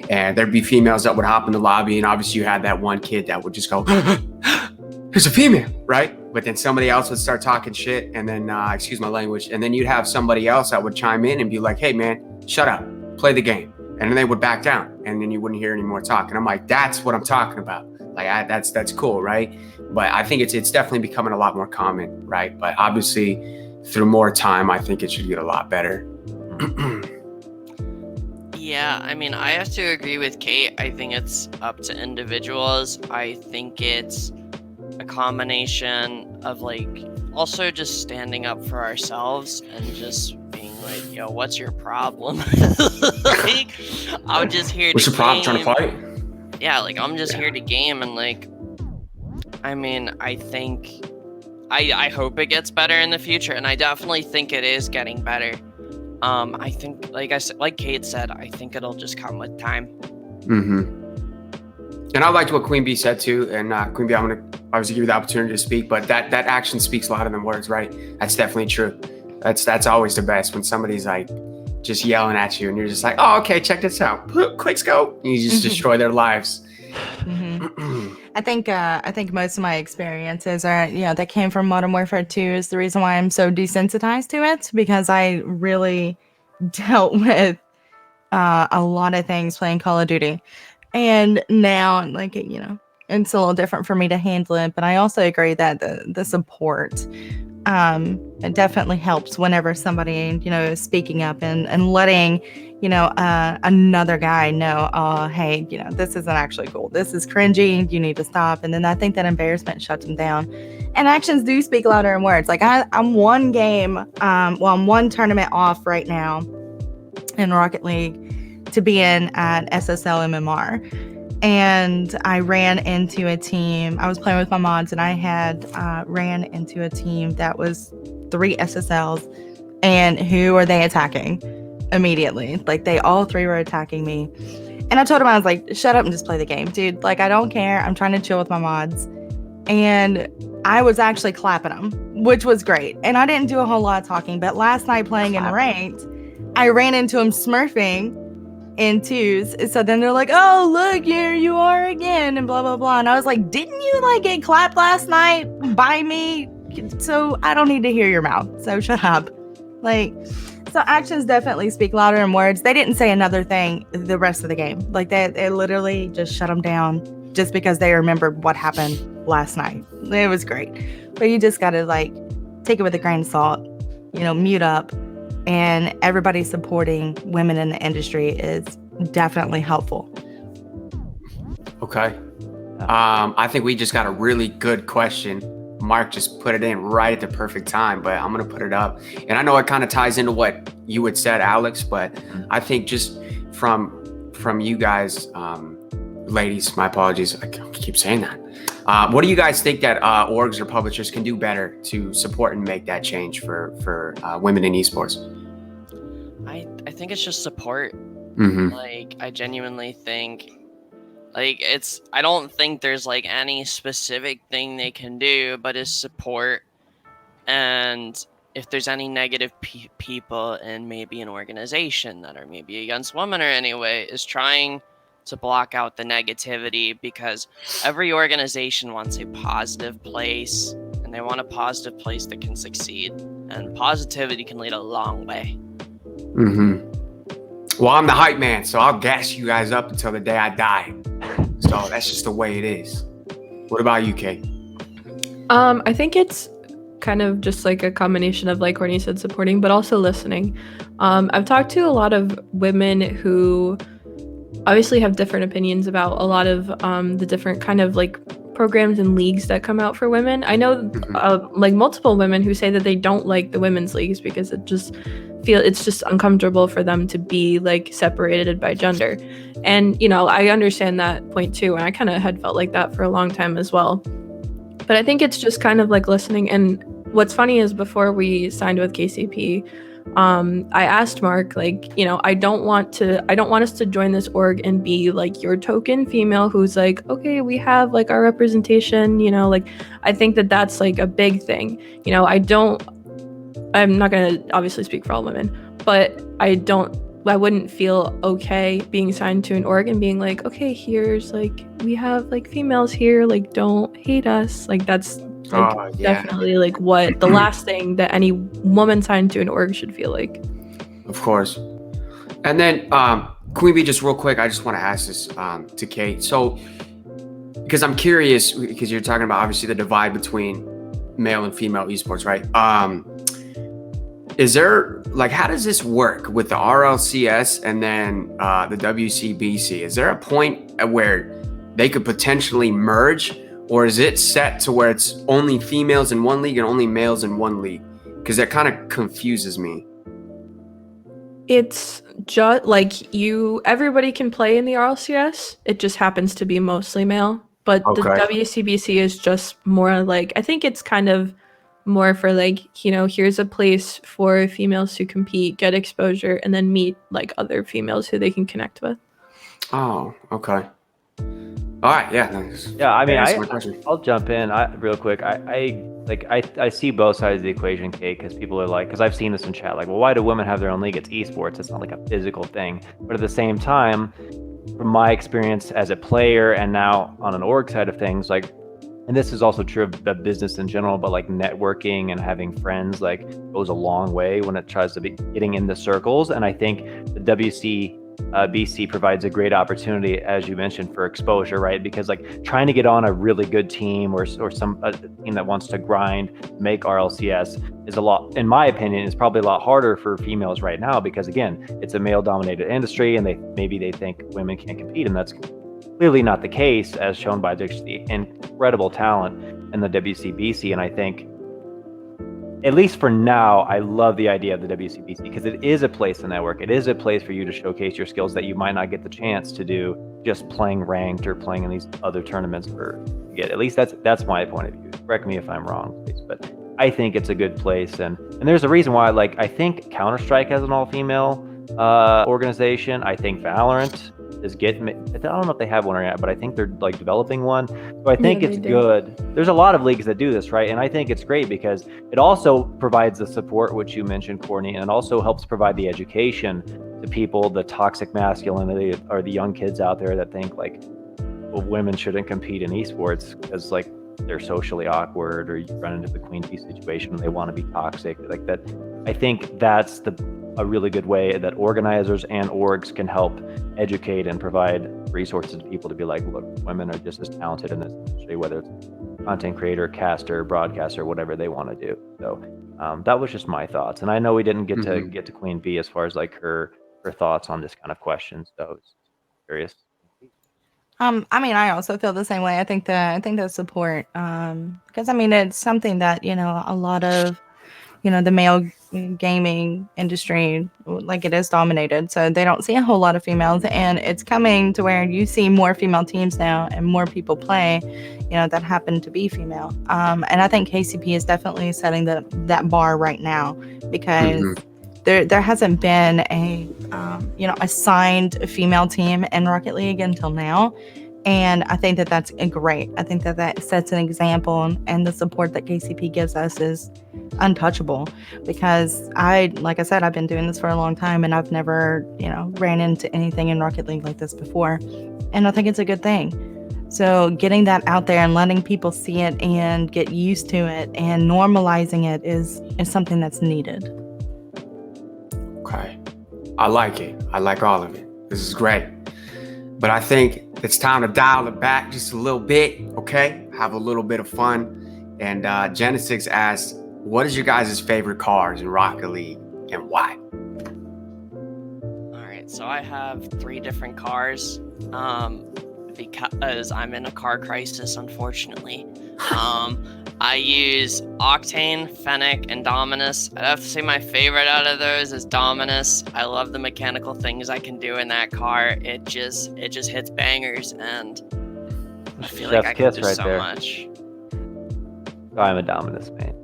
and there'd be females that would hop in the lobby, and obviously you had that one kid that would just go, "There's a female," right? But then somebody else would start talking shit, and then, excuse my language, and then you'd have somebody else that would chime in and be like, "Hey, man, shut up, play the game." And then they would back down, and then you wouldn't hear any more talk. And I'm like, that's what I'm talking about. Like, that's cool, right? But I think it's definitely becoming a lot more common, right? But obviously, through more time, I think it should get a lot better. Yeah, I mean, I have to agree with Kate. I think it's up to individuals. I think it's a combination of like also just standing up for ourselves and just being like, yo, what's your problem? Like, I'm just here What's to the problem? game. Trying to fight? Yeah, like I'm just here to game, and like, I mean, I think I hope it gets better in the future, and I definitely think it is getting better. I think, like Kate said, I think it'll just come with time. Mm-hmm. And I liked what Queen Bee said too. And Queen Bee, I'm gonna obviously give you the opportunity to speak, but that action speaks louder than words, right? That's definitely true. That's always the best, when somebody's like just yelling at you, and you're just like, "Oh, okay, check this out. Quick scope." And you just destroy their lives. Mm-hmm. I think most of my experiences are, that came from Modern Warfare 2 is the reason why I'm so desensitized to it, because I really dealt with a lot of things playing Call of Duty. And now, like, it's a little different for me to handle it. But I also agree that the support, it definitely helps whenever somebody, is speaking up and letting, another guy know, oh, hey, this isn't actually cool. This is cringy. You need to stop. And then I think that embarrassment shuts them down. And actions do speak louder than words. Like I'm one game, I'm one tournament off right now in Rocket League to be in at SSL MMR. And I ran into a team. I was playing with my mods, and I had ran into a team that was 3 SSLs. And who are they attacking immediately? Like, they all 3 were attacking me. And I told him, I was like, shut up and just play the game, dude. Like, I don't care. I'm trying to chill with my mods. And I was actually clapping them, which was great. And I didn't do a whole lot of talking. But last night playing in ranked, I ran into him smurfing in 2s. So then they're like, "Oh, look, here you are again," and blah blah blah. And I was like, didn't you like get clapped last night by me? So I don't need to hear your mouth, so shut up. Like, so actions definitely speak louder than words. They didn't say another thing the rest of the game. Like, they literally just shut them down just because they remembered what happened last night. It was great. But you just gotta, like, take it with a grain of salt, mute up. And everybody supporting women in the industry is definitely helpful. Okay. I think we just got a really good question. Mark just put it in right at the perfect time, but I'm going to put it up. And I know it kind of ties into what you had said, Alex, but I think just from you guys, ladies, my apologies, I keep saying that. What do you guys think that orgs or publishers can do better to support and make that change for women in esports? I think it's just support. Mm-hmm. Like, I genuinely think, like, I don't think there's like any specific thing they can do, but it's support. And if there's any negative people in maybe an organization that are maybe against women or anyway, is trying to block out the negativity, because every organization wants a positive place, and they want a positive place that can succeed, and positivity can lead a long way. Mm-hmm. Well, I'm the hype man, so I'll gas you guys up until the day I die. So that's just the way it is. What about you, Kate? I think it's kind of just like a combination of, like Courtney said, supporting, but also listening. I've talked to a lot of women who obviously have different opinions about a lot of the different kind of like programs and leagues that come out for women. I know like multiple women who say that they don't like the women's leagues because it's just uncomfortable for them to be like separated by gender. And I understand that point too, and I kind of had felt like that for a long time as well. But I think it's just kind of like listening, and what's funny is before we signed with KCP, I asked Mark, like, you know, I don't want us to join this org and be like your token female who's like, okay, we have like our representation, you know, like I think that that's like a big thing. You know, I'm not going to obviously speak for all women, but I wouldn't feel okay being signed to an org and being like, okay, here's like, we have like females here, like don't hate us. Like that's like definitely like what the last thing that any woman signed to an org should feel like. Of course. And then Queen Bee, just real quick, I just want to ask this to Kate. So, because I'm curious, because you're talking about obviously the divide between male and female esports, right? Is there, like, how does this work with the RLCS and then the WCBC? Is there a point where they could potentially merge, or is it set to where it's only females in one league and only males in one league? Because that kind of confuses me. It's just like everybody can play in the RLCS. It just happens to be mostly male. But the WCBC is just more like, I think it's kind of more for like, you know, here's a place for females to compete, get exposure, and then meet like other females who they can connect with. Oh, okay. All right, yeah. Yeah, I mean, I'll jump in real quick. I see both sides of the equation, Kate, because people are like, because I've seen this in chat, like, well, why do women have their own league? It's esports. It's not like a physical thing. But at the same time, from my experience as a player and now on an org side of things, like, and this is also true of the business in general, but like networking and having friends like goes a long way when it tries to be getting in the circles. And I think the WCBC provides a great opportunity, as you mentioned, for exposure, right? Because like trying to get on a really good team or a team that wants to grind, make RLCS is a lot, in my opinion, is probably a lot harder for females right now, because again, it's a male dominated industry and maybe they think women can't compete, and that's clearly not the case, as shown by the incredible talent in the WCBC. And I think, at least for now, I love the idea of the WCBC because it is a place to network. It is a place for you to showcase your skills that you might not get the chance to do just playing ranked or playing in these other tournaments. At least that's my point of view. Correct me if I'm wrong, please, but I think it's a good place. And there's a reason why, like, I think Counter-Strike has an all-female organization. I think Valorant is getting, I don't know if they have one or not, but I think they're like developing one. So I think it's good. There's a lot of leagues that do this, right? And I think it's great because it also provides the support, which you mentioned, Courtney, and it also helps provide the education to people, the toxic masculinity, or the young kids out there that think like, well, women shouldn't compete in esports because like they're socially awkward, or you run into the Queen Bee situation and they want to be toxic like that. I think that's a really good way that organizers and orgs can help educate and provide resources to people to be like, look, women are just as talented in this industry, whether it's content creator, caster, broadcaster, whatever they want to do. So that was just my thoughts. And I know we didn't get to Queen Bee as far as like her thoughts on this kind of question. So I was curious. I mean, I also feel the same way. I think the support, because I mean, it's something that, you know, a lot of, you know, the male gaming industry, like, it is dominated, so they don't see a whole lot of females, and it's coming to where you see more female teams now and more people play, you know, that happen to be female. And I think KCP is definitely setting that bar right now, because there hasn't been a you know, assigned female team in Rocket League until now. And I think that's great. I think that sets an example, and the support that KCP gives us is untouchable, because like I said, I've been doing this for a long time, and I've never, you know, ran into anything in Rocket League like this before. And I think it's a good thing. So getting that out there and letting people see it and get used to it and normalizing it is something that's needed. Okay. I like it. I like all of it. This is great. But I think it's time to dial it back just a little bit, okay? Have a little bit of fun. And Genesis asked, what is your guys' favorite cars in Rocket League and why? All right, so I have 3 different cars because I'm in a car crisis, unfortunately. I use Octane, Fennec, and Dominus. I'd have to say my favorite out of those is Dominus. I love the mechanical things I can do in that car. It just hits bangers, and I feel like I can do so much. I'm a Dominus fan.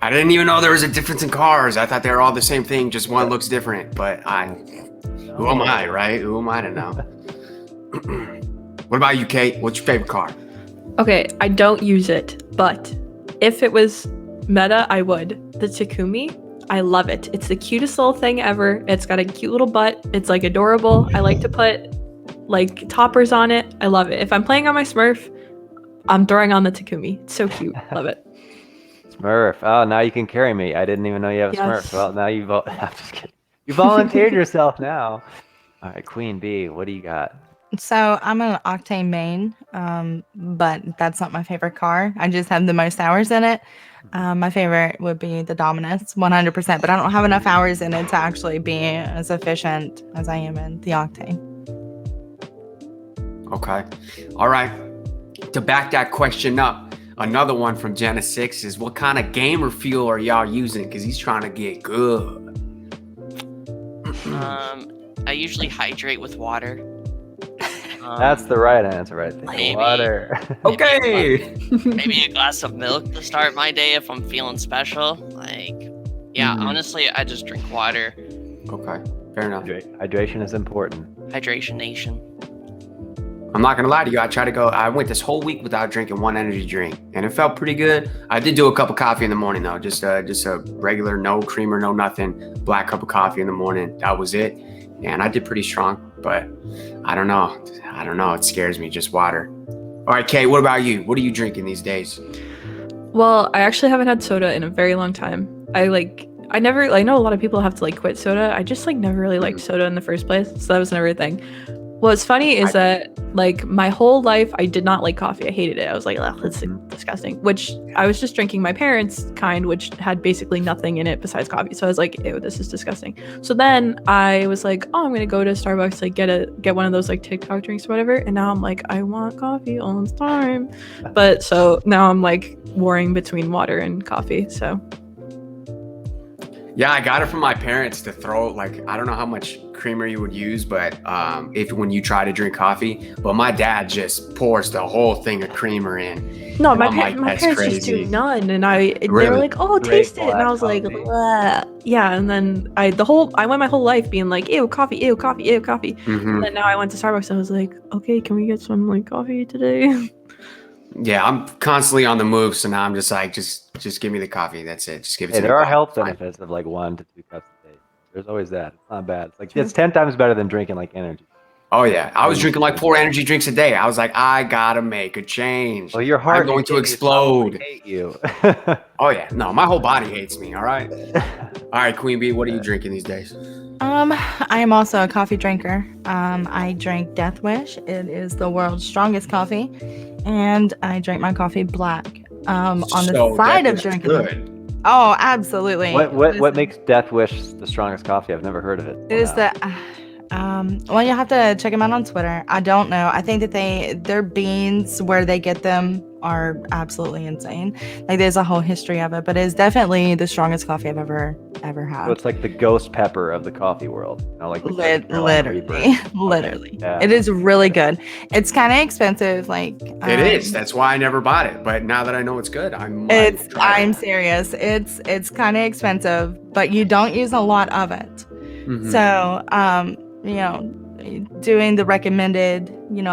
I didn't even know there was a difference in cars. I thought they were all the same thing, just one looks different. But who am I, right? Who am I to know? What about you, Kate? What's your favorite car? Okay, I don't use it, but if it was meta, I would. The Takumi, I love it. It's the cutest little thing ever. It's got a cute little butt. It's like adorable. I like to put like toppers on it. I love it. If I'm playing on my Smurf, I'm throwing on the Takumi. It's so cute. Love it. Smurf. Oh, now you can carry me. I didn't even know you have a Yes. Smurf. Well, now I'm just kidding. You volunteered yourself now. All right, Queen Bee, what do you got? So I'm an Octane main, but that's not my favorite car. I just have the most hours in it. My favorite would be the Dominus, 100%, but I don't have enough hours in it to actually be as efficient as I am in the Octane. Okay. All right. To back that question up, another one from Jenna6 is what kind of gamer fuel are y'all using? Because he's trying to get good. I usually hydrate with water. That's the right answer right there. Maybe. Water. Okay. Maybe a glass of milk to start my day if I'm feeling special. Like, yeah, honestly, I just drink water. Okay. Fair enough. Hydration is important. Hydration nation. I'm not gonna lie to you. I went this whole week without drinking one energy drink, and it felt pretty good. I did do a cup of coffee in the morning though, just a regular, no creamer, no nothing, black cup of coffee in the morning. That was it, and I did pretty strong. But I don't know. It scares me. Just water. All right, Kay. What about you? What are you drinking these days? Well, I actually haven't had soda in a very long time. I know a lot of people have to like quit soda. I just like never really liked soda in the first place, so that was never a thing. What's funny is that like my whole life I did not like coffee. I hated it. I was like, oh, that's disgusting. Which I was just drinking my parents' kind, which had basically nothing in it besides coffee. So I was like, ew, this is disgusting. So then I was like, oh, I'm gonna go to Starbucks, like get one of those like TikTok drinks or whatever. And now I'm like, I want coffee all the time. But so now I'm like warring between water and coffee. So Yeah, I got it from my parents to throw, like, I don't know how much creamer you would use, but when you try to drink coffee, but my dad just pours the whole thing of creamer in. no, And my I'm like, parents that's just do crazy. none, and they Really? were like, "Oh, Great taste it," and I was like, black coffee. "Bleh." Yeah, and then I went my whole life being like, "Ew, coffee, ew, coffee, ew, coffee," Mhm. and then now I went to Starbucks and I was like, "Okay, can we get some like coffee today?" Yeah, I'm constantly on the move, so now I'm just like, just give me the coffee. That's it. Just give it Hey, to me. there are health benefits of like 1 to 2 cups a day. There's always that. It's not bad. It's like it's 10 times better than drinking like energy. Oh yeah, I was drinking like 4 energy drinks a day. I was like, I gotta make a change. Well, your heart I'm going and to kidneys explode. probably hate you. Oh yeah, no, my whole body hates me. All right, all right, Queen Bee, what are you drinking these days? I am also a coffee drinker. I drink Death Wish. It is the world's strongest coffee, and I drink my coffee black. On the side of drinking. good. Oh, absolutely. What makes Death Wish the strongest coffee? I've never heard of it. Is that well, you have to check them out on Twitter. I don't know. I think that their beans where they get them are absolutely insane. Like there's a whole history of it, but it's definitely the strongest coffee I've ever had. So it's like the ghost pepper of the coffee world. You know, like the Literally. Okay. Yeah. It is really good. It's kind of expensive. Like It is. That's why I never bought it. But now that I know it's good, I'm serious. It's kind of expensive, but you don't use a lot of it. Mhm. So, doing the recommended,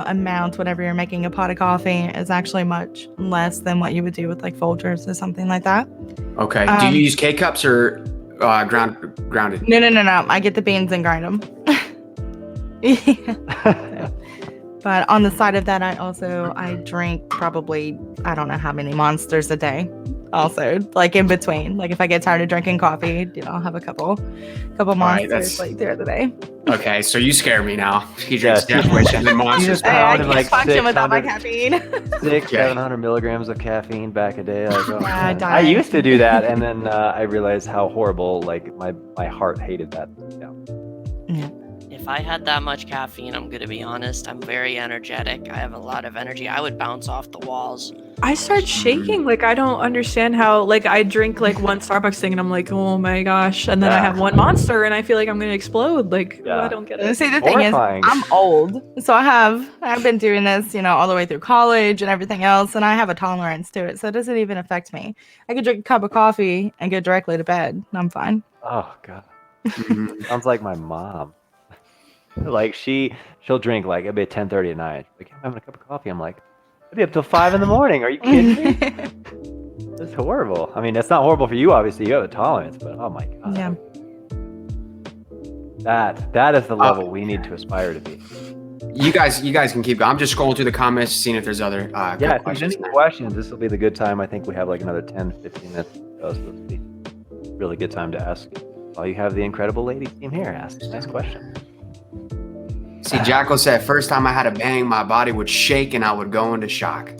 amount whenever you're making a pot of coffee is actually much less than what you would do with like Folgers or something like that. Okay. Do you use K cups or grounded? No. I get the beans and grind them. But on the side of that, I drink probably, I don't know how many monsters a day. Also, like in between, like if I get tired of drinking coffee, I'll have a couple monsters like throughout the day. Okay, so you scare me now. He drinks Death Wish and then monsters. Hey, I Pounded can't like function without my 600 caffeine. 700 milligrams of caffeine back a day. Like, oh, Yeah, I man. died. I used to do that, and then I realized how horrible. Like my heart hated that. Yeah. if I had that much caffeine, I'm gonna be honest, I'm very energetic. I have a lot of energy. I would bounce off the walls. I start shaking. Like, I don't understand how, like, I drink like one Starbucks thing and I'm like, oh my gosh. And then I have one Monster and I feel like I'm going to explode. Like, I don't get it. See, the thing is, Horrifying. I'm old. So I've been doing this, all the way through college and everything else. And I have a tolerance to it. So it doesn't even affect me. I could drink a cup of coffee and go directly to bed. And I'm fine. Oh God. Sounds like my mom. Like she'll drink like it'll be at 10:30 at night. Like, I'm having a cup of coffee. I'm like, I'll be up till 5 in the morning. Are you kidding me? That's horrible. I mean, it's not horrible for you, obviously. You have a tolerance, but oh my God. Yeah. That is the level we need to aspire to be. You guys can keep going. I'm just scrolling through the comments, seeing if there's other Yeah, if there's questions. any questions, this will be the good time. I think we have like another 10, 15 minutes. So this will be a really good time to ask. While you have the incredible lady team here, ask a nice question. See, Jacko said, first time I had a bang, my body would shake and I would go into shock.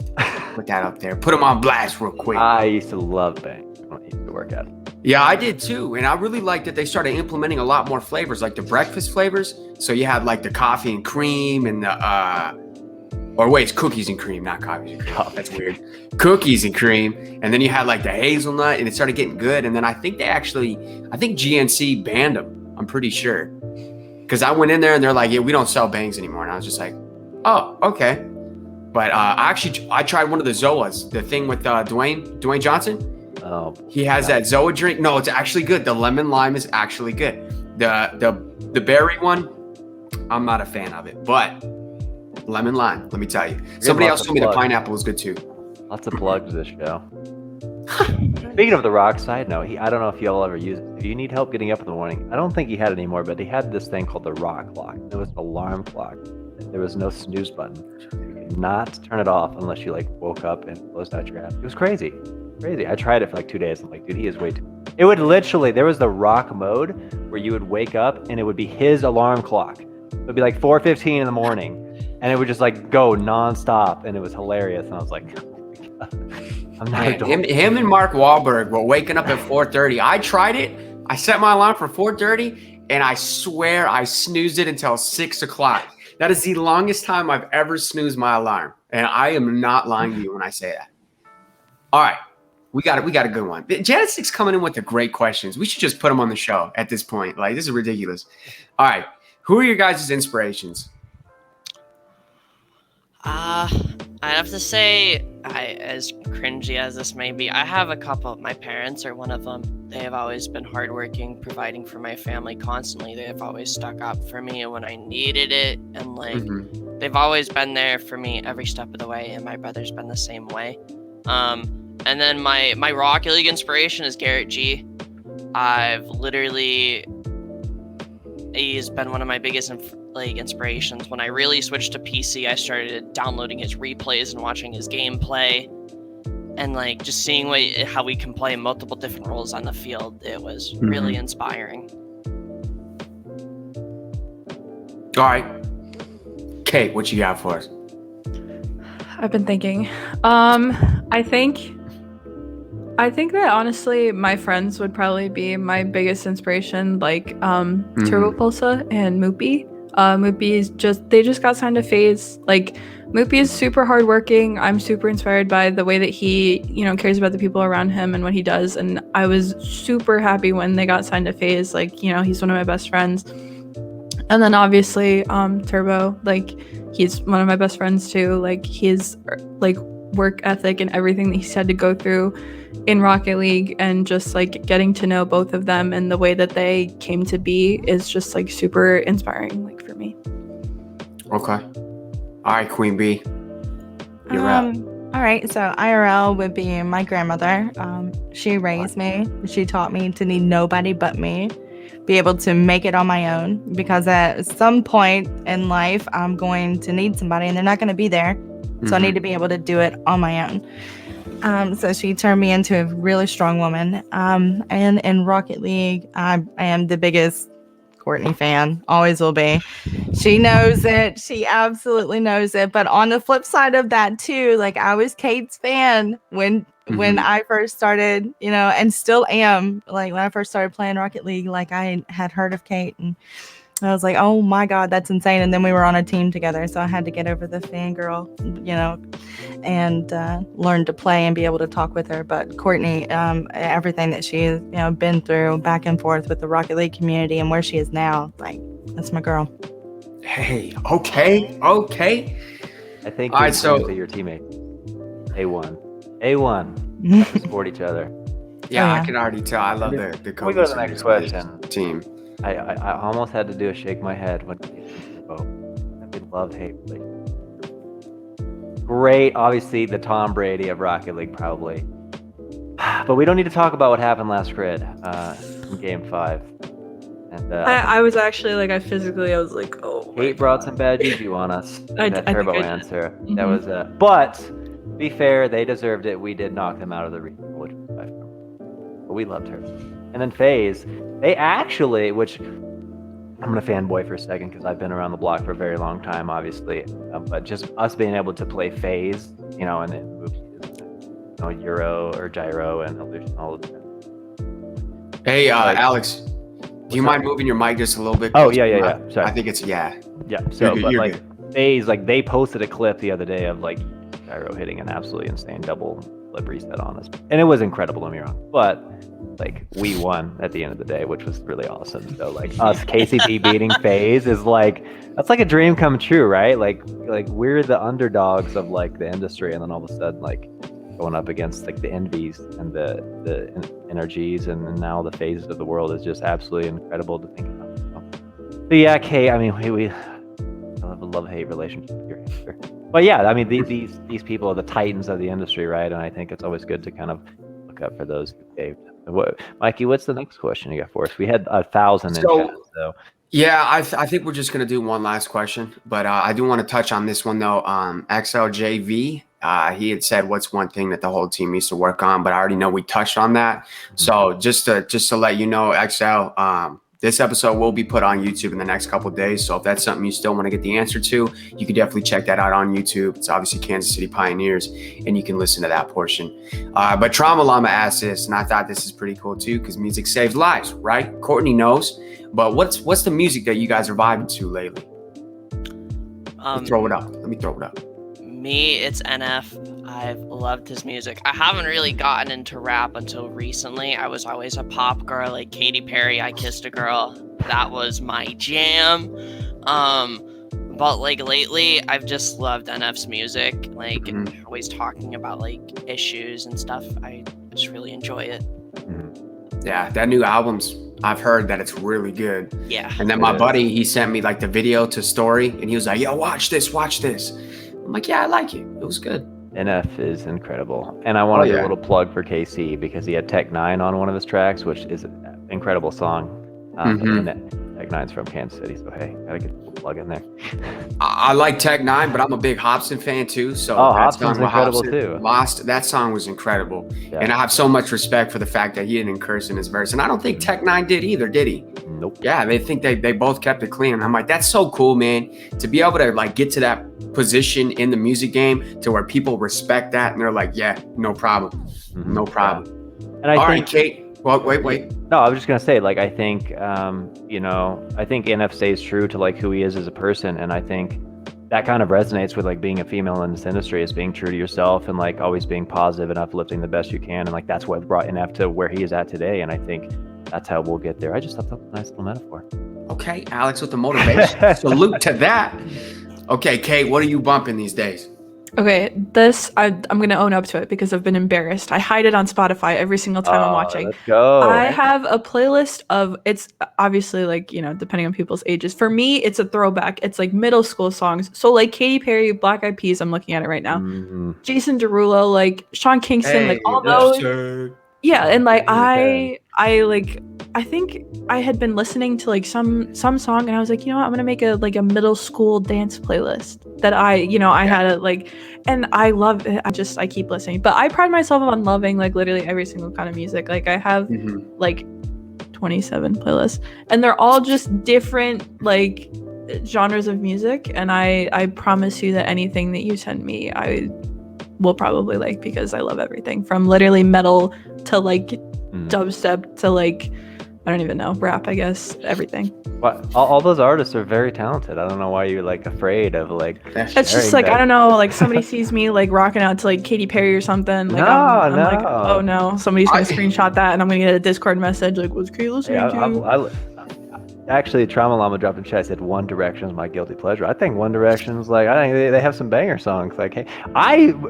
Put that up there. Put him on blast real quick. I used to love bang when I used to work out. Yeah, I did too. And I really liked that they started implementing a lot more flavors, like the breakfast flavors. So you had like the coffee and cream and it's cookies and cream, not coffee and cream. Oh, that's weird. Cookies and cream. And then you had like the hazelnut and it started getting good. And then I think GNC banned them. I'm pretty sure. Because I went in there and they're like, yeah, we don't sell bangs anymore. And I was just like, oh, okay. But I tried one of the Zolas, the thing with Dwayne Johnson. Oh, he has that Zoa drink. No, it's actually good. The lemon lime is actually good. The berry one, I'm not a fan of it. But lemon lime, let me tell you. Somebody else told me the pineapple was good too. Lots of plugs this show. Speaking of The Rock, side note, I don't know if y'all ever use it. If you need help getting up in the morning, I don't think he had it anymore, but he had this thing called the Rock clock. It was an alarm clock. There was no snooze button. You could not turn it off unless you like woke up and closed out your app. It was crazy. I tried it for like 2 days. I'm like, dude, he is way too. It would literally, there was the Rock mode where you would wake up and it would be his alarm clock. It would be like 4:15 in the morning and it would just like go nonstop and it was hilarious. And I was like, oh my God. Him and Mark Wahlberg were waking up at 4:30. I tried it. I set my alarm for 4:30 and I swear I snoozed it until 6 o'clock. That is the longest time I've ever snoozed my alarm. And I am not lying to you when I say that. All right. We got a good one. Janet's coming in with the great questions. We should just put them on the show at this point. Like, this is ridiculous. All right. Who are your guys' inspirations? I have to say, as cringy as this may be, I have a couple. My parents are one of them. They have always been hardworking, providing for my family constantly. They have always stuck up for me when I needed it. And they've always been there for me every step of the way. And my brother's been the same way. And then my Rocket League inspiration is Garrett G. He's been one of my biggest inspirations. When I really switched to PC, I started downloading his replays and watching his gameplay, and like just seeing how we can play multiple different roles on the field. It was really inspiring. All right, Kate, what you got for us? I've been thinking. I think that honestly, my friends would probably be my biggest inspiration, like Turbo Pulsa and Moopy. They just got signed to FaZe. Like, Moopy is super hardworking. I'm super inspired by the way that he, cares about the people around him and what he does. And I was super happy when they got signed to FaZe. Like, he's one of my best friends. And then obviously, Turbo, like, he's one of my best friends too. Like, his work ethic and everything that he's had to go through in Rocket League, and just like getting to know both of them and the way that they came to be is just like super inspiring, like, for me. Okay. All right, Queen B. You're up. All right, so IRL would be my grandmother. She raised me. She taught me to need nobody but me, be able to make it on my own, because at some point in life, I'm going to need somebody and they're not going to be there. So I need to be able to do it on my own. So she turned me into a really strong woman. And in Rocket League, I am the biggest Courtney fan, always will be. She knows it. She absolutely knows it. But on the flip side of that too, like, I was Kate's fan when I first started, and still am. Like, when I first started playing Rocket League, like, I had heard of Kate, and I was like, oh my God, that's insane. And then we were on a team together. So I had to get over the fangirl, and learn to play and be able to talk with her. But Courtney, everything that she's, been through back and forth with the Rocket League community and where she is now, like, that's my girl. Hey, okay. I think All right, so your teammate. A1. We support each other. Yeah, Oh, yeah. I can already tell. I love the Can we go to the next question? Team. I almost had to do a shake my head when we love-hate relationship. Great, obviously the Tom Brady of Rocket League probably. But we don't need to talk about what happened last grid in Game 5. And I was actually like, I was like, oh. Kate brought some bad juju on us. That I turbo think I did. answer. Mhm. That was but to be fair, they deserved it. We did knock them out of the region, which was 5. But we loved her. And then FaZe, they actually, which I'm gonna fanboy for a second because I've been around the block for a very long time, obviously. But just us being able to play FaZe, and then move to Euro or Gyro and Illusion, all of that. Hey, Alex, do you mind moving your mic just a little bit? Oh, yeah. Sorry. I think it's Yeah. So, You're but FaZe, they posted a clip the other day of Gyro hitting an absolutely insane double flip reset on us, and it was incredible. Don't get me wrong, but we won at the end of the day, which was really awesome. So us KCP beating FaZe is that's like a dream come true, right? Like we're the underdogs of the industry, and then all of a sudden going up against the Envies and the Energies and now the FaZes of the world is just absolutely incredible to think about. So yeah, Kay, I mean we have a love-hate relationship here. But yeah, I mean these people are the titans of the industry, right? And I think it's always good to kind of look up for those who caved. Mikey, what's the next question you got for us? We had 1,000 in chat, so. Yeah, I think we're just gonna do one last question, but I do want to touch on this one though. XLJV, he had said, "What's one thing that the whole team needs to work on?" But I already know we touched on that. So just to let you know, XL, this episode will be put on YouTube in the next couple of days. So if that's something you still want to get the answer to, you can definitely check that out on YouTube. It's obviously Kansas City Pioneers, and you can listen to that portion. But Trauma Llama asked this, and I thought this is pretty cool too, because music saves lives, right? Courtney knows. But what's the music that you guys are vibing to lately? Let me throw it up. Me, it's NF. I've loved his music. I haven't really gotten into rap until recently. I was always a pop girl, like Katy Perry, I Kissed a Girl. That was my jam. But lately, I've just loved NF's music. Always talking about issues and stuff. I just really enjoy it. Yeah, that new album's, I've heard that it's really good. Yeah. And then my buddy, he sent me the video to story, and he was like, "Yo, watch this." I'm like, "Yeah, I like it. It was good." NF is incredible. And I want to do a little plug for KC because he had Tech 9 on one of his tracks, which is an incredible song. Tech 9's from Kansas City, so hey, gotta get a little plug in there. I like Tech 9, but I'm a big Hobson fan too. So Hobson's incredible too. Lost, that song was incredible. Yeah. And I have so much respect for the fact that he didn't curse in his verse. And I don't think Tech 9 did either, did he? Nope. Yeah, they think they both kept it clean. And I'm like, that's so cool, man. To be able to get to that position in the music game to where people respect that and they're like, yeah, no problem. No problem. And I think, right, Kate. Well, wait. No, I was just gonna say, I think, I think NF stays true to who he is as a person, and I think that kind of resonates with being a female in this industry, is being true to yourself and always being positive and uplifting the best you can, and that's what brought NF to where he is at today, and I think that's how we'll get there. I just thought that was a nice little metaphor. Okay, Alex with the motivation. Salute to that. Okay, Kate, what are you bumping these days? Okay, this I'm gonna own up to it because I've been embarrassed. I hide it on Spotify every single time I'm watching. Let's go. I have a playlist of, it's obviously depending on people's ages. For me, it's a throwback. It's middle school songs. So Katy Perry, Black Eyed Peas. I'm looking at it right now. Mm-hmm. Jason Derulo, Sean Kingston, all those. Sir. Yeah, and I think I had been listening to some song, and I was like, you know what, I'm gonna make a middle school dance playlist that I had and I love it. I keep listening, but I pride myself on loving literally every single kind of music. I have 27 playlists, and they're all just different genres of music, and I promise you that anything that you send me, I will probably because I love everything from literally metal to dubstep to I don't even know, rap, I guess, everything. But all those artists are very talented. I don't know why you're like afraid of like. It's just sharing like, that. I don't know, like somebody sees me like rocking out to like Katy Perry or something. Like, No, I'm like, no. oh no, somebody's gonna screenshot that and I'm gonna get a Discord message like, what's Kate listening to? Actually, Trauma Llama dropped in chat. I said One Direction is my guilty pleasure. I think One Direction's like, I think they have some banger songs. Like, hey,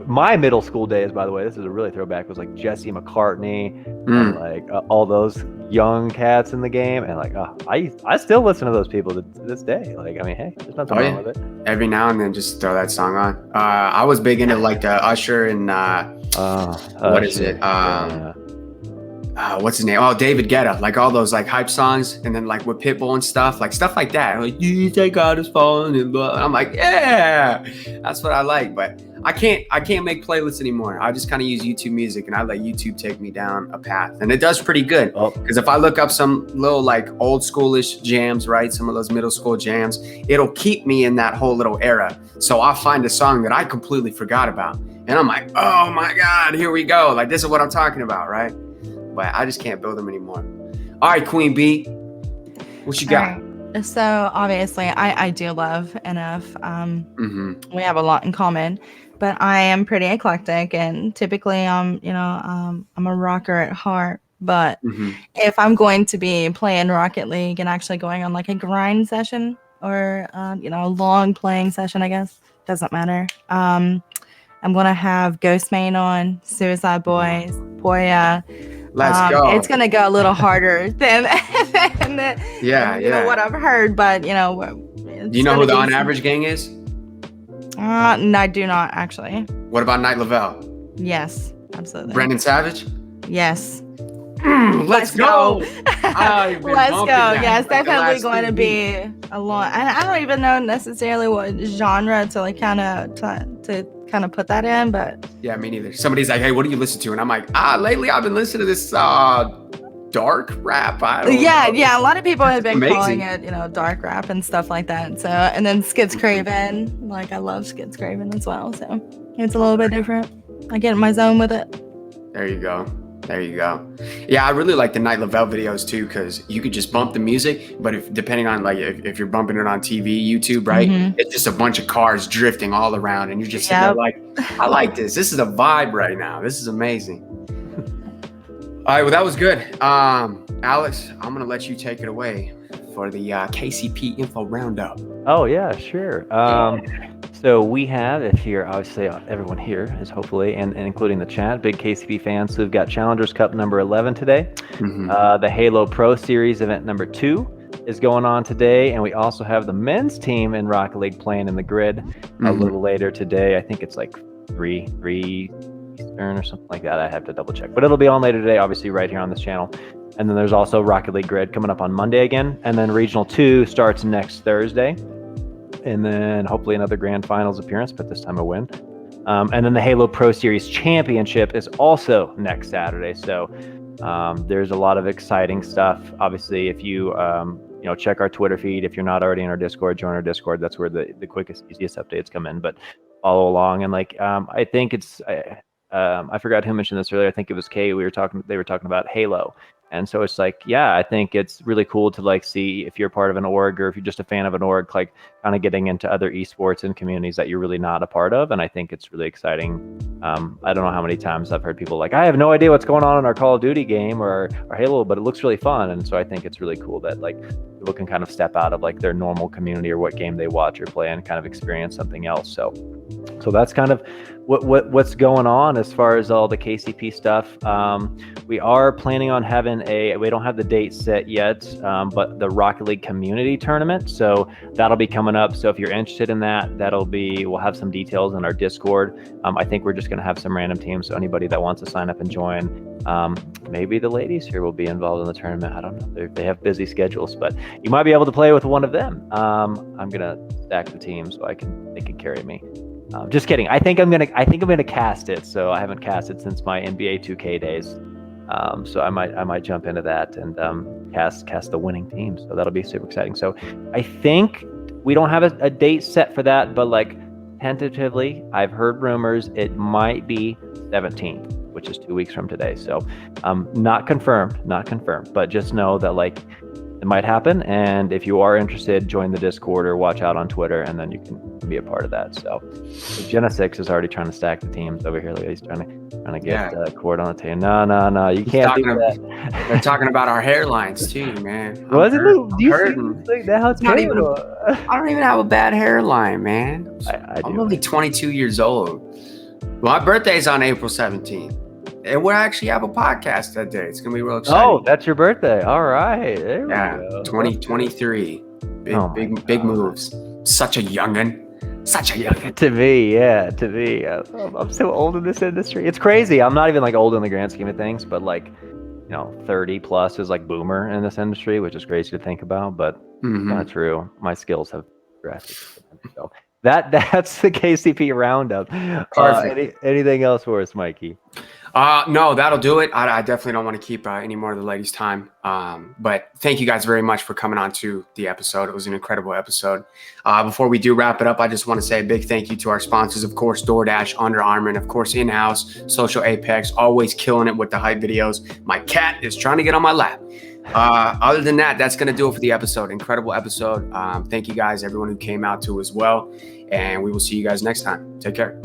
my middle school days, by the way, this is a really throwback, was like Jesse McCartney and like all those young cats in the game. And like, I still listen to those people to this day. Like, I mean, hey, there's nothing wrong with it. Every now and then, just throw that song on. I was big into like the Usher and what is it? What's his name? Oh, David Guetta. Like all those like hype songs, and then like with Pitbull and stuff like that. Like you take out his phone and blah. And I'm like, yeah, that's what I like. But I can't make playlists anymore. I just kind of use YouTube Music, and I let YouTube take me down a path, and it does pretty good. Because if I look up some little like old schoolish jams, right, some of those middle school jams, it'll keep me in that whole little era. So I'll find a song that I completely forgot about, and I'm like, oh my god, here we go. Like this is what I'm talking about, right? But I just can't build them anymore. All right, Queen B, what you got? Right. So obviously, I do love NF. We have a lot in common, but I am pretty eclectic, and typically, I'm a rocker at heart. But if I'm going to be playing Rocket League and actually going on like a grind session or a long playing session, I guess doesn't matter. I'm gonna have Ghostmane on, Suicide Boys, Poya. Let's go. It's gonna go a little harder than what I've heard, but do you know who the On Average gang is? No, I do not actually. What about Night Lavelle? Yes, absolutely. Brendan Savage? Yes. Let's go. Let's go. Yes, definitely going to be a lot. I don't even know necessarily what genre to like kind of put that in, but yeah, me neither. Somebody's like, hey, what do you listen to? And I'm like, lately I've been listening to this dark rap. Yeah, a lot of people have been calling it, dark rap and stuff like that. So, and then Skids Craven, like I love Skids Craven as well. So it's a little bit different. I get in my zone with it. There you go. Yeah, I really like the Night Lavelle videos too, because you could just bump the music, but depending on like if you're bumping it on TV, YouTube, right? It's just a bunch of cars drifting all around, and you're just sitting there like, I like this. This is a vibe right now. This is amazing. All right, well that was good. Alex, I'm gonna let you take it away for the KCP Info Roundup. Oh yeah, sure. So we have, if you're obviously everyone here is hopefully, and including the chat, big KCP fans. So we've got Challengers Cup number 11 today. The Halo Pro Series event number 2 is going on today, and we also have the men's team in Rocket League playing in the grid a little later today. I think it's like 3 Eastern or something like that. I have to double check, but it'll be on later today, obviously right here on this channel. And then there's also Rocket League Grid coming up on Monday again, and then Regional 2 starts next Thursday. And then hopefully another grand finals appearance, but this time a win. And then the Halo Pro Series Championship is also next Saturday. So there's a lot of exciting stuff. Obviously, if you check our Twitter feed, if you're not already in our Discord, join our Discord. That's where the quickest, easiest updates come in. But follow along, and like I think it's I forgot who mentioned this earlier. I think it was Kay. They were talking about Halo. And so it's like, yeah, I think it's really cool to like see if you're part of an org or if you're just a fan of an org, like kind of getting into other esports and communities that you're really not a part of. And I think it's really exciting. I don't know how many times I've heard people like, I have no idea what's going on in our Call of Duty game or Halo, but it looks really fun. And so I think it's really cool that like people can kind of step out of like their normal community or what game they watch or play and kind of experience something else. So that's kind of what's going on as far as all the KCP stuff. We are planning on having we don't have the date set yet, but the Rocket League community tournament. So that'll be coming up. So if you're interested in that, we'll have some details in our Discord. I think we're just going to have some random teams. So anybody that wants to sign up and join, maybe the ladies here will be involved in the tournament. I don't know. They have busy schedules, but you might be able to play with one of them. I'm going to stack the team so they can carry me. Just kidding. I think I'm gonna cast it. So I haven't casted since my NBA 2K days. So I might jump into that and cast the winning team. So that'll be super exciting. So I think we don't have a date set for that, but like tentatively, I've heard rumors it might be 17th, which is 2 weeks from today. So not confirmed, but just know that like it might happen. And if you are interested, join the Discord or watch out on Twitter, and then you can be a part of that. So Jenna 6 is already trying to stack the teams over here. He's trying to get Court on the team. No, you can't do that. They're talking about our hairlines too, man. Wasn't it? Do you think that how it's not even I don't even have a bad hairline, man. I'm only 22 years old. My birthday's on April 17th. And we'll actually have a podcast that day. It's going to be real exciting. Oh, that's your birthday. All right. There we go. 2023. Big moves. Such a youngin'. To me. I'm so old in this industry. It's crazy. I'm not even like old in the grand scheme of things, but like, 30 plus is like boomer in this industry, which is crazy to think about, but it's not true. My skills have progressed. So that's the KCP Roundup. Anything else for us, Mikey? No, that'll do it. I definitely don't want to keep any more of the ladies' time. But thank you guys very much for coming on to the episode. It was an incredible episode. Before we do wrap it up, I just want to say a big thank you to our sponsors, of course, DoorDash, Under Armour, and of course, in-house, Social Apex, always killing it with the hype videos. My cat is trying to get on my lap. Other than that, that's going to do it for the episode. Incredible episode. Thank you guys, everyone who came out to as well. And we will see you guys next time. Take care.